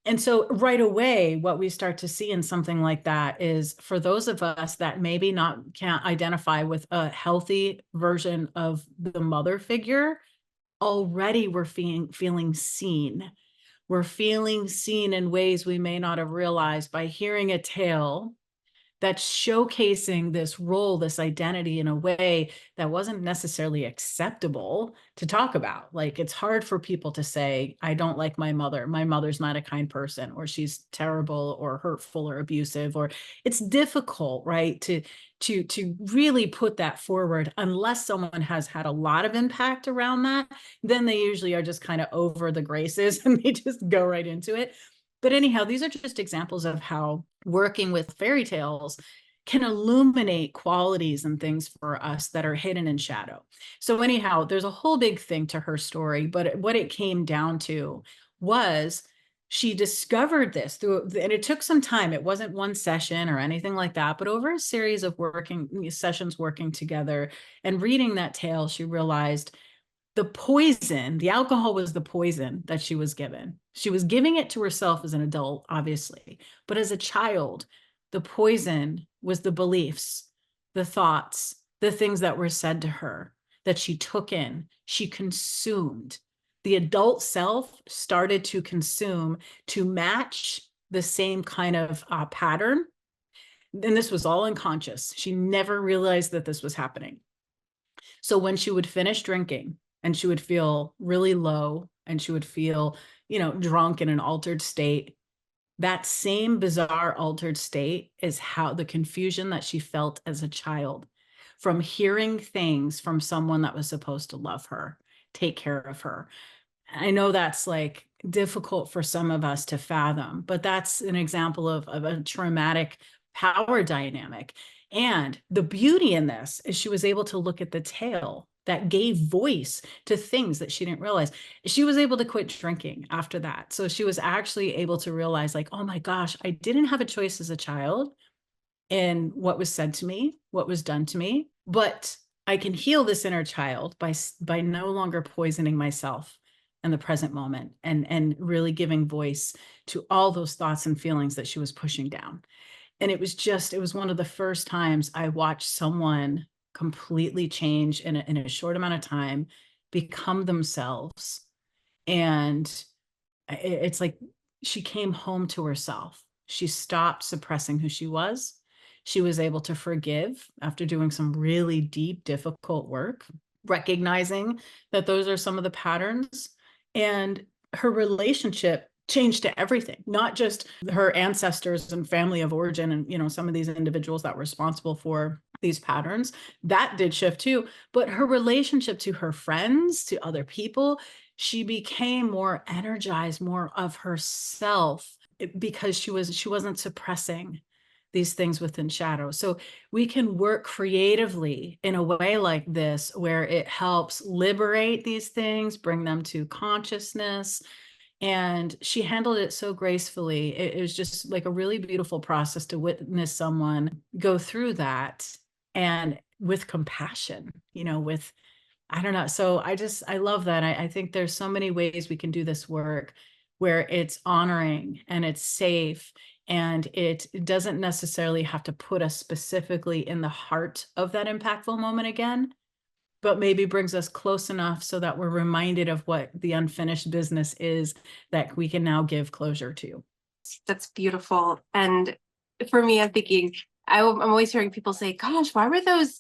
And so right away, what we start to see in something like that is for those of us that maybe can't identify with a healthy version of the mother figure, already we're feeling seen. We're feeling seen in ways we may not have realized by hearing a tale that's showcasing this role, this identity in a way that wasn't necessarily acceptable to talk about. Like, it's hard for people to say, I don't like my mother. My mother's not a kind person, or she's terrible or hurtful or abusive, or it's difficult, right? To really put that forward unless someone has had a lot of impact around that, then they usually are just kind of over the graces and they just go right into it. But anyhow, these are just examples of how working with fairy tales can illuminate qualities and things for us that are hidden in shadow. So anyhow, there's a whole big thing to her story, but what it came down to was she discovered this and it took some time. It wasn't one session or anything like that, but over a series of sessions working together and reading that tale, she realized the alcohol was the poison that she was given. She was giving it to herself as an adult, obviously, but as a child, the poison was the beliefs, the thoughts, the things that were said to her that she took in, she consumed. The adult self started to consume to match the same kind of pattern. And this was all unconscious. She never realized that this was happening. So when she would finish drinking, and she would feel really low and she would feel, drunk in an altered state. That same bizarre altered state is how the confusion that she felt as a child from hearing things from someone that was supposed to love her, take care of her. I know that's like difficult for some of us to fathom, but that's an example of a traumatic power dynamic. And the beauty in this is she was able to look at the tale that gave voice to things that she didn't realize. She was able to quit drinking after that. So she was actually able to realize, like, oh my gosh, I didn't have a choice as a child in what was said to me, what was done to me, but I can heal this inner child by no longer poisoning myself in the present moment and really giving voice to all those thoughts and feelings that she was pushing down. And it was one of the first times I watched someone completely change in a short amount of time, become themselves. And it's like she came home to herself. She stopped suppressing who she was. She was able to forgive after doing some really deep, difficult work, recognizing that those are some of the patterns. And her relationship change to everything, not just her ancestors and family of origin and, some of these individuals that were responsible for these patterns. That did shift too, but her relationship to her friends, to other people, she became more energized, more of herself because she wasn't suppressing these things within shadow. So we can work creatively in a way like this where it helps liberate these things, bring them to consciousness. And she handled it so gracefully. It was just like a really beautiful process to witness someone go through that, and with compassion, with, I don't know. So I love that. I think there's so many ways we can do this work where it's honoring and it's safe, and it doesn't necessarily have to put us specifically in the heart of that impactful moment again, but maybe brings us close enough so that we're reminded of what the unfinished business is that we can now give closure to. That's beautiful. And for me, I'm thinking, I'm always hearing people say, gosh, why were those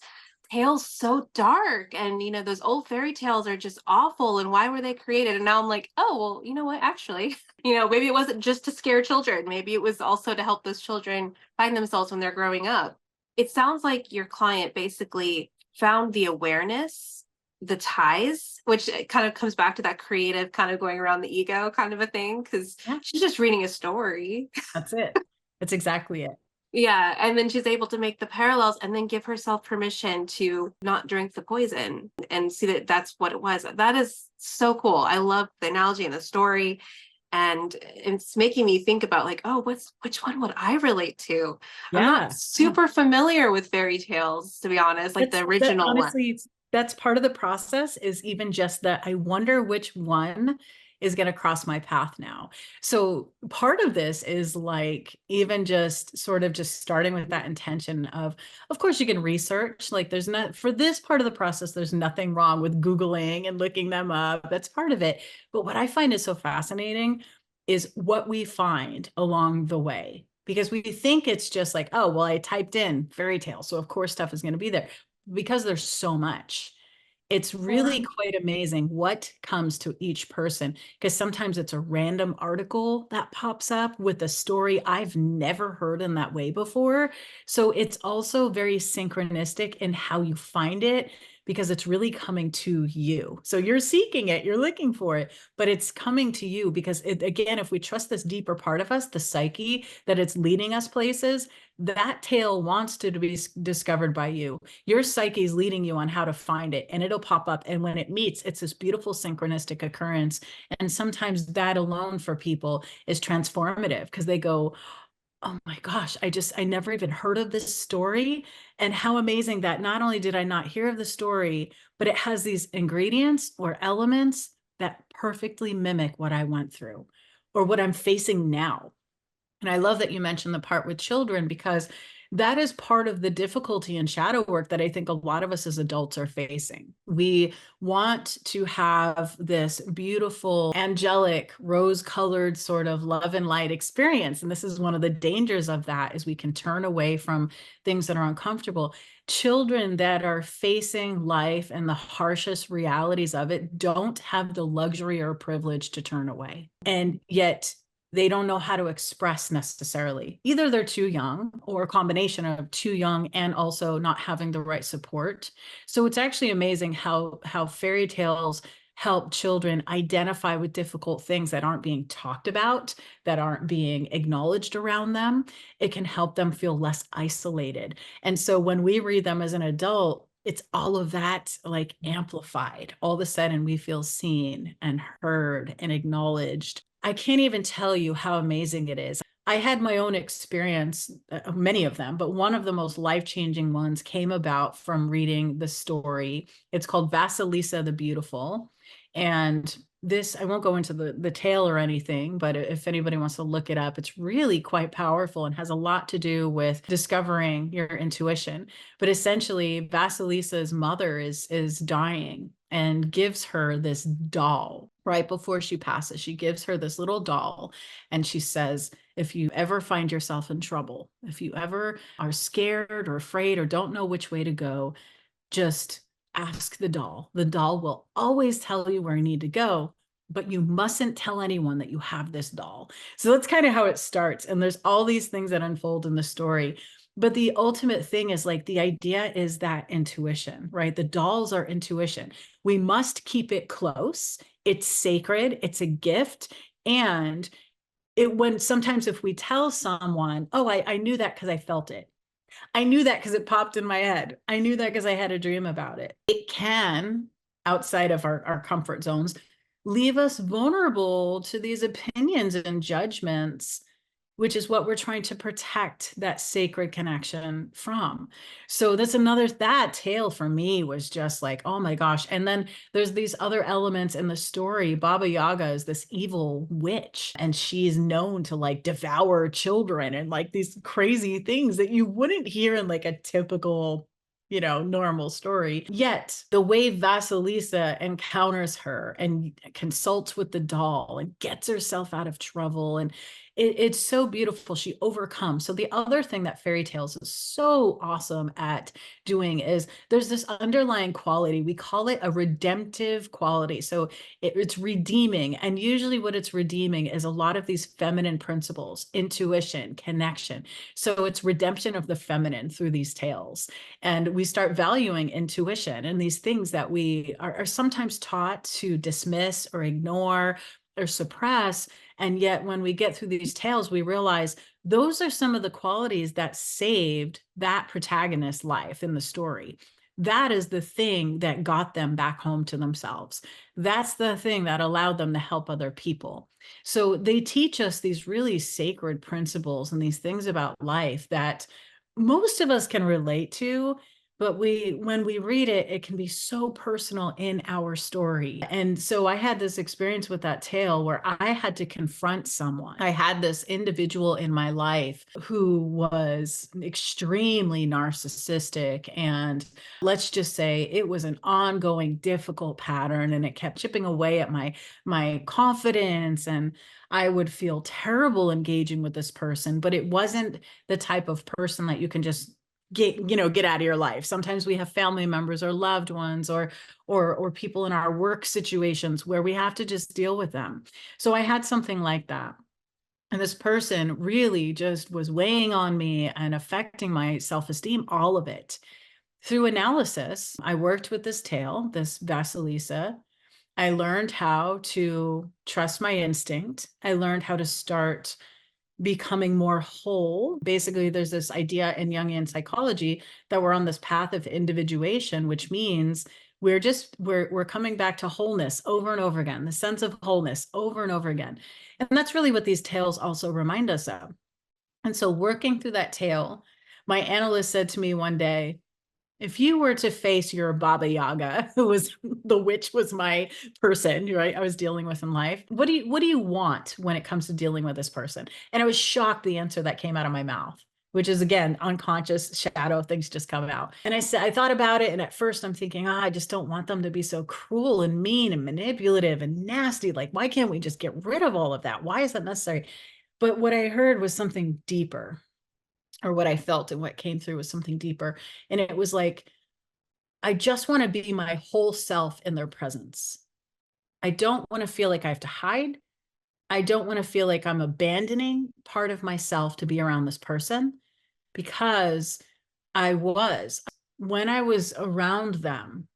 tales so dark? And, those old fairy tales are just awful. And why were they created? And now I'm like, oh, well, you know what? Actually, maybe it wasn't just to scare children. Maybe it was also to help those children find themselves when they're growing up. It sounds like your client basically found the awareness, the ties, which kind of comes back to that creative kind of going around the ego kind of a thing, because she's just reading a story. That's it. That's exactly it. Yeah. And then she's able to make the parallels and then give herself permission to not drink the poison and see that that's what it was. That is so cool. I love the analogy and the story. And it's making me think about like, oh, which one would I relate to? Yeah. I'm not super familiar with fairy tales, to be honest, like the original one. Honestly, that's part of the process, is even just that I wonder which one is going to cross my path now. So part of this is like even just sort of just starting with that intention of course you can research, like there's not, for this part of the process, there's nothing wrong with Googling and looking them up. That's part of it. But what I find is so fascinating is what we find along the way, because we think it's just like, oh, well, I typed in fairy tale, so of course stuff is going to be there, because there's so much. It's really quite amazing what comes to each person, because sometimes it's a random article that pops up with a story I've never heard in that way before. So it's also very synchronistic in how you find it, because it's really coming to you. So you're seeking it, you're looking for it, but it's coming to you because again, if we trust this deeper part of us, the psyche, that it's leading us places, that tale wants to be discovered by you. Your psyche is leading you on how to find it, and it'll pop up. And when it meets, it's this beautiful synchronistic occurrence. And sometimes that alone for people is transformative, because they go, oh my gosh, I never even heard of this story. And how amazing that not only did I not hear of the story, but it has these ingredients or elements that perfectly mimic what I went through or what I'm facing now. And I love that you mentioned the part with children, because that is part of the difficulty in shadow work that I think a lot of us as adults are facing. We want to have this beautiful, angelic, rose-colored sort of love and light experience. And this is one of the dangers of that, is we can turn away from things that are uncomfortable. Children that are facing life and the harshest realities of it don't have the luxury or privilege to turn away. And yet they don't know how to express necessarily. Either they're too young, or a combination of too young and also not having the right support. So it's actually amazing how fairy tales help children identify with difficult things that aren't being talked about, that aren't being acknowledged around them. It can help them feel less isolated. And so when we read them as an adult, it's all of that like amplified. All of a sudden we feel seen and heard and acknowledged. I can't even tell you how amazing it is. I had my own experience, many of them, but one of the most life-changing ones came about from reading the story. It's called Vasilisa the Beautiful. And this, I won't go into the tale or anything, but if anybody wants to look it up, it's really quite powerful and has a lot to do with discovering your intuition. But essentially, Vasilisa's mother is dying and gives her this doll right before she passes. She gives her this little doll, and she says, if you ever find yourself in trouble, if you ever are scared or afraid or don't know which way to go, just ask the doll. The doll will always tell you where you need to go, but you mustn't tell anyone that you have this doll. So that's kind of how it starts. And there's all these things that unfold in the story. But the ultimate thing is like the idea is that intuition, right? The dolls are intuition. We must keep it close. It's sacred. It's a gift. And when sometimes if we tell someone, oh, I knew that because I felt it. I knew that because it popped in my head. I knew that because I had a dream about it. It can, outside of our comfort zones, leave us vulnerable to these opinions and judgments, which is what we're trying to protect that sacred connection from. So that's that tale for me was just like, oh my gosh. And then there's these other elements in the story. Baba Yaga is this evil witch, and she's known to like devour children and like these crazy things that you wouldn't hear in like a typical normal story. Yet the way Vasilisa encounters her and consults with the doll and gets herself out of trouble, and it's so beautiful. She overcomes. So the other thing that fairy tales is so awesome at doing is there's this underlying quality. We call it a redemptive quality. So it's redeeming. And usually what it's redeeming is a lot of these feminine principles, intuition, connection. So it's redemption of the feminine through these tales. And we start valuing intuition and these things that we are sometimes taught to dismiss or ignore or suppress. And yet when we get through these tales, we realize those are some of the qualities that saved that protagonist's life in the story. That is the thing that got them back home to themselves. That's the thing that allowed them to help other people. So they teach us these really sacred principles and these things about life that most of us can relate to. But when we read it, it can be so personal in our story. And so I had this experience with that tale where I had to confront someone. I had this individual in my life who was extremely narcissistic. And let's just say it was an ongoing difficult pattern, and it kept chipping away at my confidence. And I would feel terrible engaging with this person, but it wasn't the type of person that you can just get out of your life. Sometimes we have family members or loved ones or people in our work situations where we have to just deal with them. So I had something like that. And this person really just was weighing on me and affecting my self-esteem, all of it. Through analysis, I worked with this tale, this Vasilisa. I learned how to trust my instinct. I learned how to start becoming more whole. Basically, there's this idea in Jungian psychology that we're on this path of individuation, which means we're coming back to wholeness over and over again, the sense of wholeness over and over again. And that's really what these tales also remind us of. And so working through that tale, my analyst said to me one day, if you were to face your Baba Yaga, who was the witch was my person, right? I was dealing with in life. What do you want when it comes to dealing with this person? And I was shocked the answer that came out of my mouth, which is again, unconscious shadow, things just come out. And I thought about it. And at first I'm thinking, I just don't want them to be so cruel and mean and manipulative and nasty. Like, why can't we just get rid of all of that? Why is that necessary? But what I heard was something deeper. Or what I felt and what came through was something deeper. And it was like, I just want to be my whole self in their presence. I don't want to feel like I have to hide. I don't want to feel like I'm abandoning part of myself to be around this person, because when I was around them,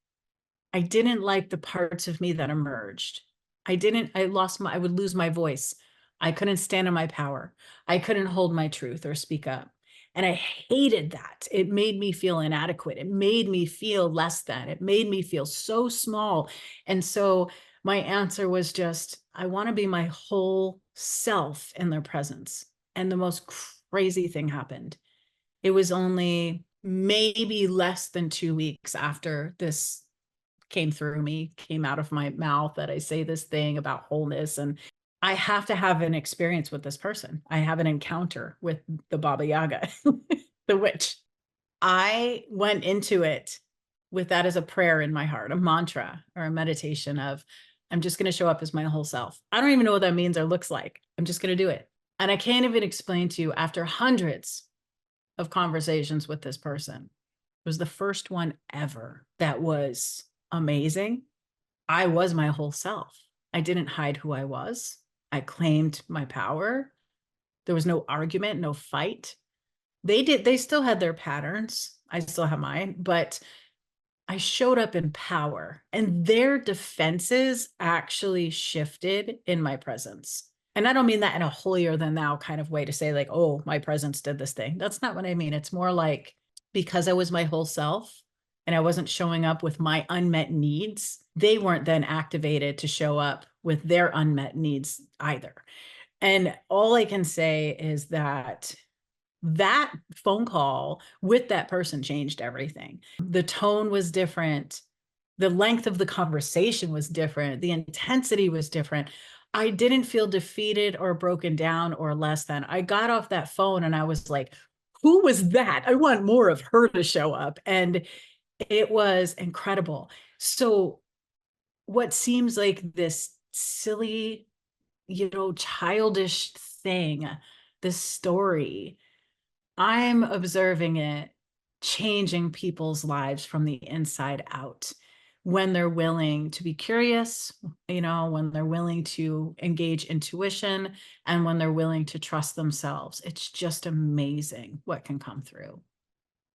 I didn't like the parts of me that emerged. I would lose my voice. I couldn't stand in my power. I couldn't hold my truth or speak up. And I hated that. It made me feel inadequate. It made me feel less than. It made me feel so small. And so my answer was just, I want to be my whole self in their presence. And the most crazy thing happened. It was only maybe less than 2 weeks after this came out of my mouth, that I say this thing about wholeness, and I have to have an experience with this person. I have an encounter with the Baba Yaga, the witch. I went into it with that as a prayer in my heart, a mantra or a meditation of, I'm just going to show up as my whole self. I don't even know what that means or looks like. I'm just going to do it. And I can't even explain to you, after hundreds of conversations with this person, it was the first one ever that was amazing. I was my whole self. I didn't hide who I was. I claimed my power. There was no argument, no fight. They still had their patterns. I still have mine, but I showed up in power, and their defenses actually shifted in my presence. And I don't mean that in a holier than thou kind of way to say, like, oh, my presence did this thing. That's not what I mean. It's more like, because I was my whole self and I wasn't showing up with my unmet needs, they weren't then activated to show up with their unmet needs either. And all I can say is that that phone call with that person changed everything. The tone was different. The length of the conversation was different. The intensity was different. I didn't feel defeated or broken down or less than. I got off that phone and I was like, who was that? I want more of her to show up. And it was incredible. So what seems like this silly, childish thing, this story, I'm observing it changing people's lives from the inside out when they're willing to be curious, when they're willing to engage intuition, and when they're willing to trust themselves. It's just amazing what can come through.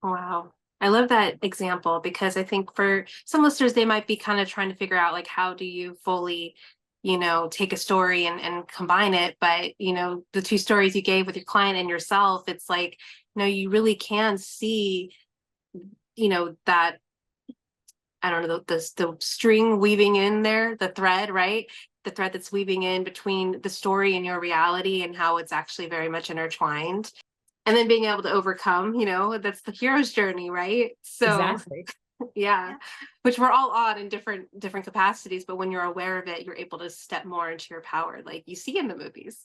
Wow. I love that example, because I think for some listeners, they might be kind of trying to figure out, like, how do you fully, take a story and combine it. But, the two stories you gave with your client and yourself, it's like, you really can see, that, I don't know, the string weaving in there, the thread, right? The thread that's weaving in between the story and your reality, and how it's actually very much intertwined. And then being able to overcome, that's the hero's journey, right? So Exactly. yeah, which we're all on in different capacities, but when you're aware of it, you're able to step more into your power, like you see in the movies.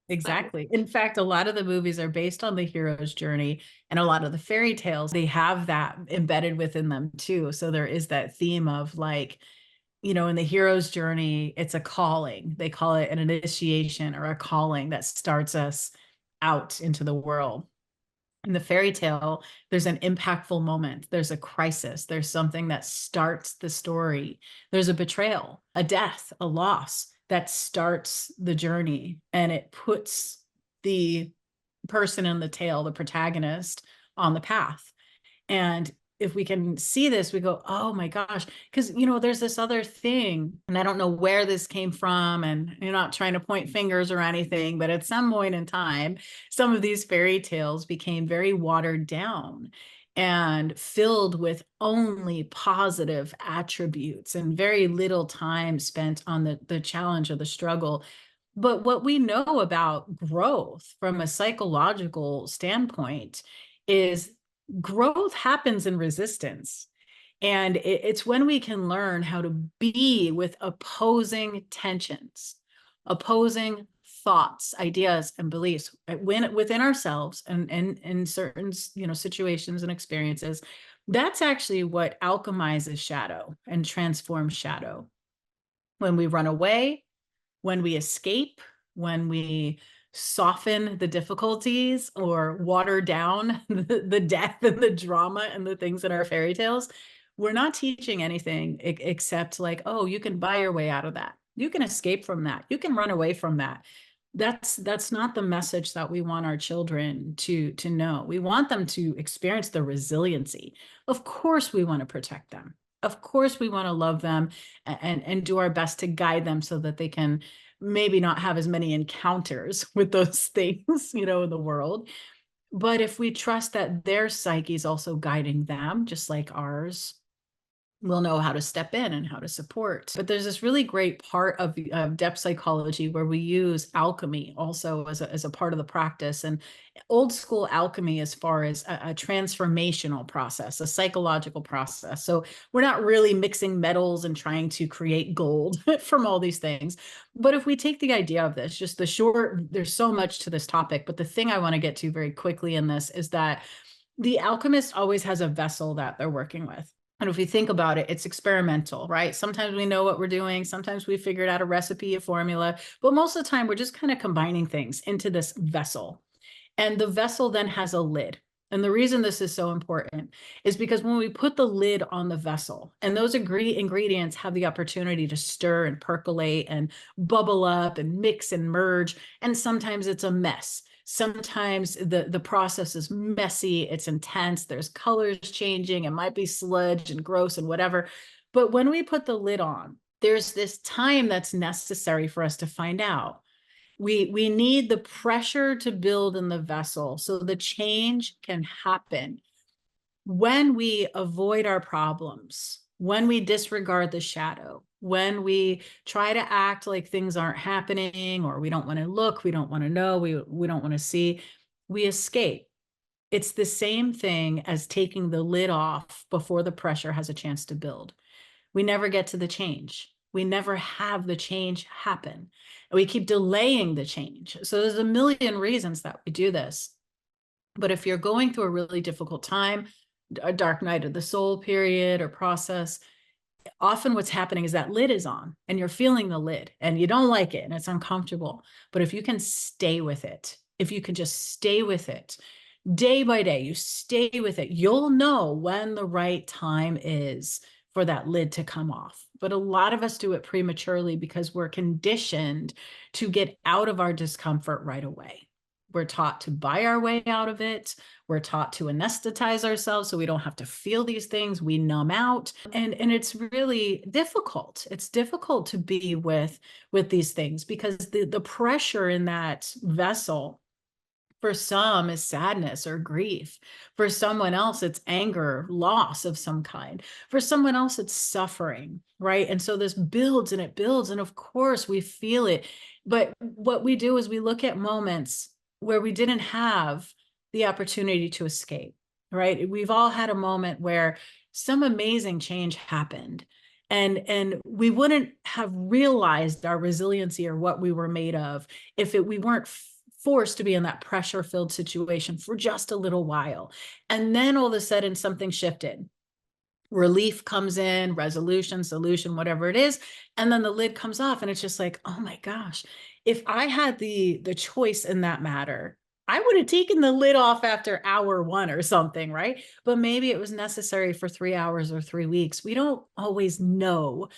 Exactly. In fact, a lot of the movies are based on the hero's journey, and a lot of the fairy tales, they have that embedded within them too. So there is that theme of, like, in the hero's journey, it's a calling. They call it an initiation or a calling that starts us out into the world. In the fairy tale, there's an impactful moment. There's a crisis. There's something that starts the story. There's a betrayal, a death, a loss that starts the journey, and it puts the person in the tale, the protagonist, on the path. And if we can see this, we go, oh my gosh, because, there's this other thing, and I don't know where this came from, and you're not trying to point fingers or anything, but at some point in time, some of these fairy tales became very watered down and filled with only positive attributes and very little time spent on the challenge or the struggle. But what we know about growth from a psychological standpoint is growth happens in resistance. And it's when we can learn how to be with opposing tensions, opposing thoughts, ideas, and beliefs within ourselves and in certain, situations and experiences. That's actually what alchemizes shadow and transforms shadow. When we run away, when we escape, when we soften the difficulties or water down the death and the drama and the things in our fairy tales, we're not teaching anything except, like, oh, you can buy your way out of that. You can escape from that. You can run away from that. That's not the message that we want our children to know. We want them to experience the resiliency. Of course, we want to protect them. Of course, we want to love them and do our best to guide them so that they can maybe not have as many encounters with those things, in the world. But if we trust that their psyche is also guiding them, just like ours, we'll know how to step in and how to support. But there's this really great part of depth psychology where we use alchemy also as a part of the practice. And old school alchemy, as far as a transformational process, a psychological process. So we're not really mixing metals and trying to create gold from all these things. But if we take the idea of this, just there's so much to this topic. But the thing I want to get to very quickly in this is that the alchemist always has a vessel that they're working with. And if we think about it, it's experimental, right? Sometimes we know what we're doing. Sometimes we figured out a recipe, a formula, but most of the time we're just kind of combining things into this vessel. And the vessel then has a lid. And the reason this is so important is because when we put the lid on the vessel, and those ingredients have the opportunity to stir and percolate and bubble up and mix and merge, and sometimes it's a mess. Sometimes the process is messy, it's intense, there's colors changing, it might be sludge and gross and whatever. But when we put the lid on, there's this time that's necessary for us to find out. We need the pressure to build in the vessel so the change can happen. When we avoid our problems, when we disregard the shadow, when we try to act like things aren't happening, or we don't want to look, we don't want to know, we don't want to see, we escape. It's the same thing as taking the lid off before the pressure has a chance to build. We never get to the change. We never have the change happen. We keep delaying the change. So there's a million reasons that we do this. But if you're going through a really difficult time, a dark night of the soul period or process, often what's happening is that lid is on and you're feeling the lid and you don't like it and it's uncomfortable. But if you can stay with it, if you can just stay with it, day by day, you stay with it, you'll know when the right time is for that lid to come off. But a lot of us do it prematurely because we're conditioned to get out of our discomfort right away. We're taught to buy our way out of it. We're taught to anesthetize ourselves so we don't have to feel these things. We numb out. And it's really difficult. It's difficult to be with these things because the pressure in that vessel, for some, is sadness or grief. For someone else, it's anger, loss of some kind. For someone else, it's suffering, right? And so this builds and it builds. And of course, we feel it. But what we do is we look at moments where we didn't have the opportunity to escape, right? We've all had a moment where some amazing change happened. And we wouldn't have realized our resiliency or what we were made of if we weren't forced to be in that pressure-filled situation for just a little while. And then all of a sudden something shifted. Relief comes in, resolution, solution, whatever it is. And then the lid comes off and it's just like, oh my gosh, if I had the choice in that matter, I would have taken the lid off after hour 1 or something, right? But maybe it was necessary for 3 hours or 3 weeks. We don't always know.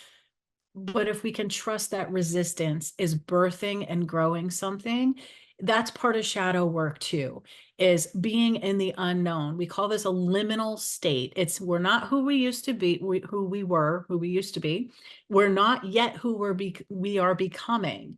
But if we can trust that resistance is birthing and growing something, that's part of shadow work too, is being in the unknown. We call this a liminal state. We're not who we used to be, who we used to be. We're not yet who we are becoming.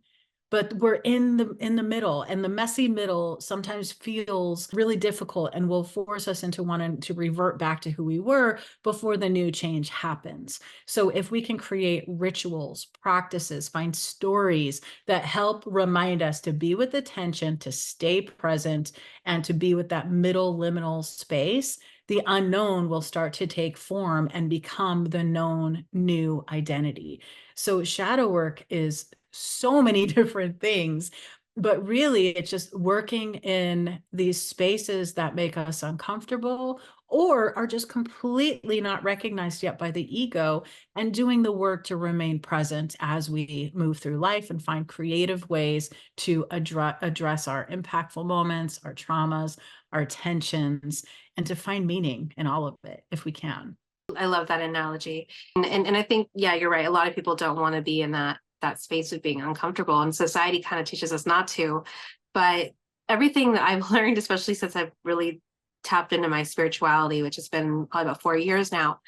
But we're in the middle, and the messy middle sometimes feels really difficult and will force us into wanting to revert back to who we were before the new change happens. So if we can create rituals, practices, find stories that help remind us to be with attention, to stay present, and to be with that middle liminal space, the unknown will start to take form and become the known new identity. So shadow work is so many different things, but really it's just working in these spaces that make us uncomfortable or are just completely not recognized yet by the ego, and doing the work to remain present as we move through life and find creative ways to address our impactful moments, our traumas, our tensions, and to find meaning in all of it if we can. I love that analogy. And I think, yeah, you're right. A lot of people don't want to be in that space of being uncomfortable, and society kind of teaches us not to. But everything that I've learned, especially since I've really tapped into my spirituality, which has been probably about 4 years now,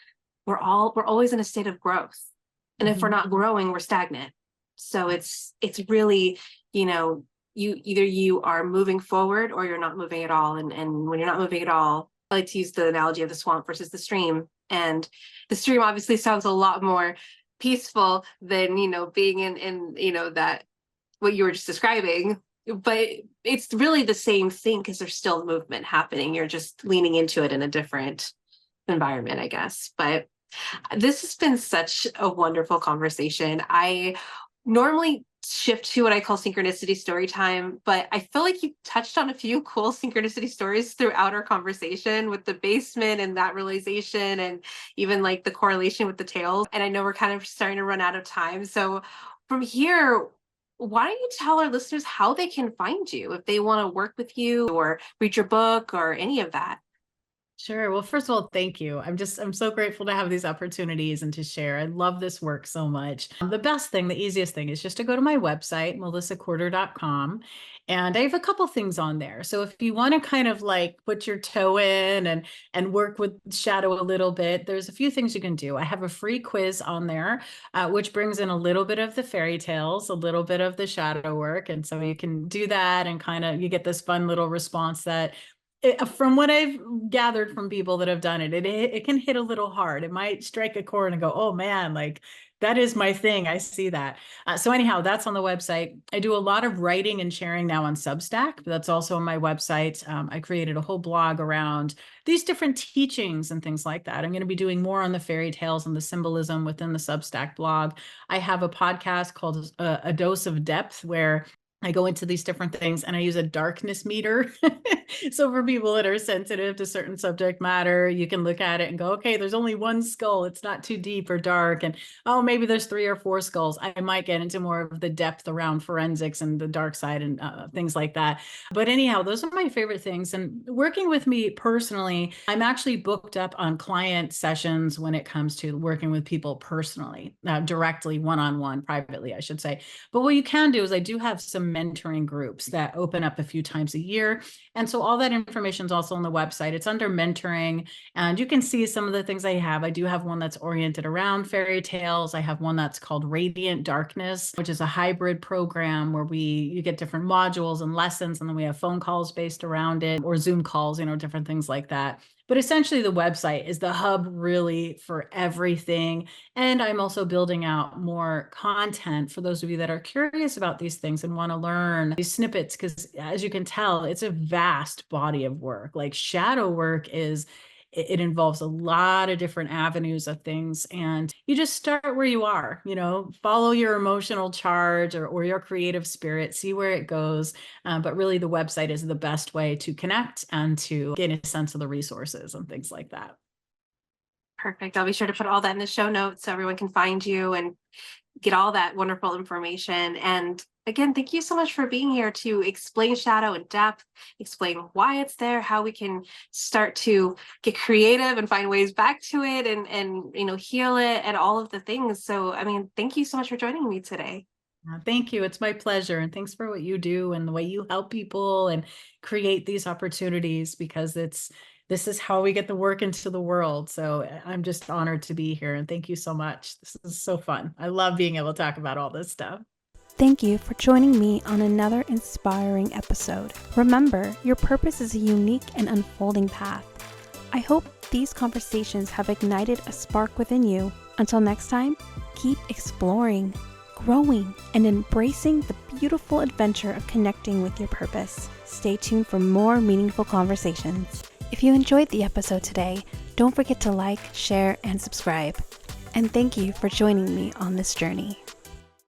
we're always in a state of growth. And if we're not growing, we're stagnant. So it's really, you either you are moving forward or you're not moving at all. And when you're not moving at all, I like to use the analogy of the swamp versus the stream. And the stream obviously sounds a lot more peaceful than, being in that, what you were just describing, but it's really the same thing because there's still movement happening. You're just leaning into it in a different environment, I guess. But this has been such a wonderful conversation. I normally shift to what I call synchronicity story time, but I feel like you touched on a few cool synchronicity stories throughout our conversation with the basement and that realization, and even like the correlation with the tails. And I know we're kind of starting to run out of time. So from here, why don't you tell our listeners how they can find you if they want to work with you or read your book or any of that? Sure. Well, first of all, thank you. I'm so grateful to have these opportunities and to share. I love this work so much. The best thing, the easiest thing is just to go to my website, melissacorter.com. And I have a couple things on there. So if you want to kind of like put your toe in and work with shadow a little bit, there's a few things you can do. I have a free quiz on there, which brings in a little bit of the fairy tales, a little bit of the shadow work. And so you can do that and kind of you get this fun little response that from what I've gathered from people that have done it, it can hit a little hard. It might strike a chord and go, oh man, like that is my thing. I see that. So anyhow, that's on the website. I do a lot of writing and sharing now on Substack, but that's also on my website. I created a whole blog around these different teachings and things like that. I'm going to be doing more on the fairy tales and the symbolism within the Substack blog. I have a podcast called A Dose of Depth, where I go into these different things and I use a darkness meter. So for people that are sensitive to certain subject matter, you can look at it and go, okay, there's only one skull. It's not too deep or dark. And oh, maybe there's 3 or 4 skulls. I might get into more of the depth around forensics and the dark side and things like that. But anyhow, those are my favorite things. And working with me personally, I'm actually booked up on client sessions when it comes to working with people personally, directly, one-on-one, privately, I should say. But what you can do is I do have some mentoring groups that open up a few times a year. And so all that information is also on the website. It's under mentoring, and you can see some of the things I have. I do have one that's oriented around fairy tales. I have one that's called Radiant Darkness, which is a hybrid program where you get different modules and lessons, and then we have phone calls based around it or Zoom calls, different things like that. But essentially the website is the hub really for everything. And I'm also building out more content for those of you that are curious about these things and want to learn these snippets, because as you can tell, it's a vast body of work. Like shadow work it involves a lot of different avenues of things. And you just start where you are, follow your emotional charge or your creative spirit, see where it goes. But really the website is the best way to connect and to get a sense of the resources and things like that. Perfect. I'll be sure to put all that in the show notes so everyone can find you and get all that wonderful information. And again, thank you so much for being here to explain shadow in depth, explain why it's there, how we can start to get creative and find ways back to it and heal it and all of the things. So, thank you so much for joining me today. Thank you. It's my pleasure. And thanks for what you do and the way you help people and create these opportunities, because this is how we get the work into the world. So I'm just honored to be here. And thank you so much. This is so fun. I love being able to talk about all this stuff. Thank you for joining me on another inspiring episode. Remember, your purpose is a unique and unfolding path. I hope these conversations have ignited a spark within you. Until next time, keep exploring, growing, and embracing the beautiful adventure of connecting with your purpose. Stay tuned for more meaningful conversations. If you enjoyed the episode today, don't forget to like, share, and subscribe. And thank you for joining me on this journey.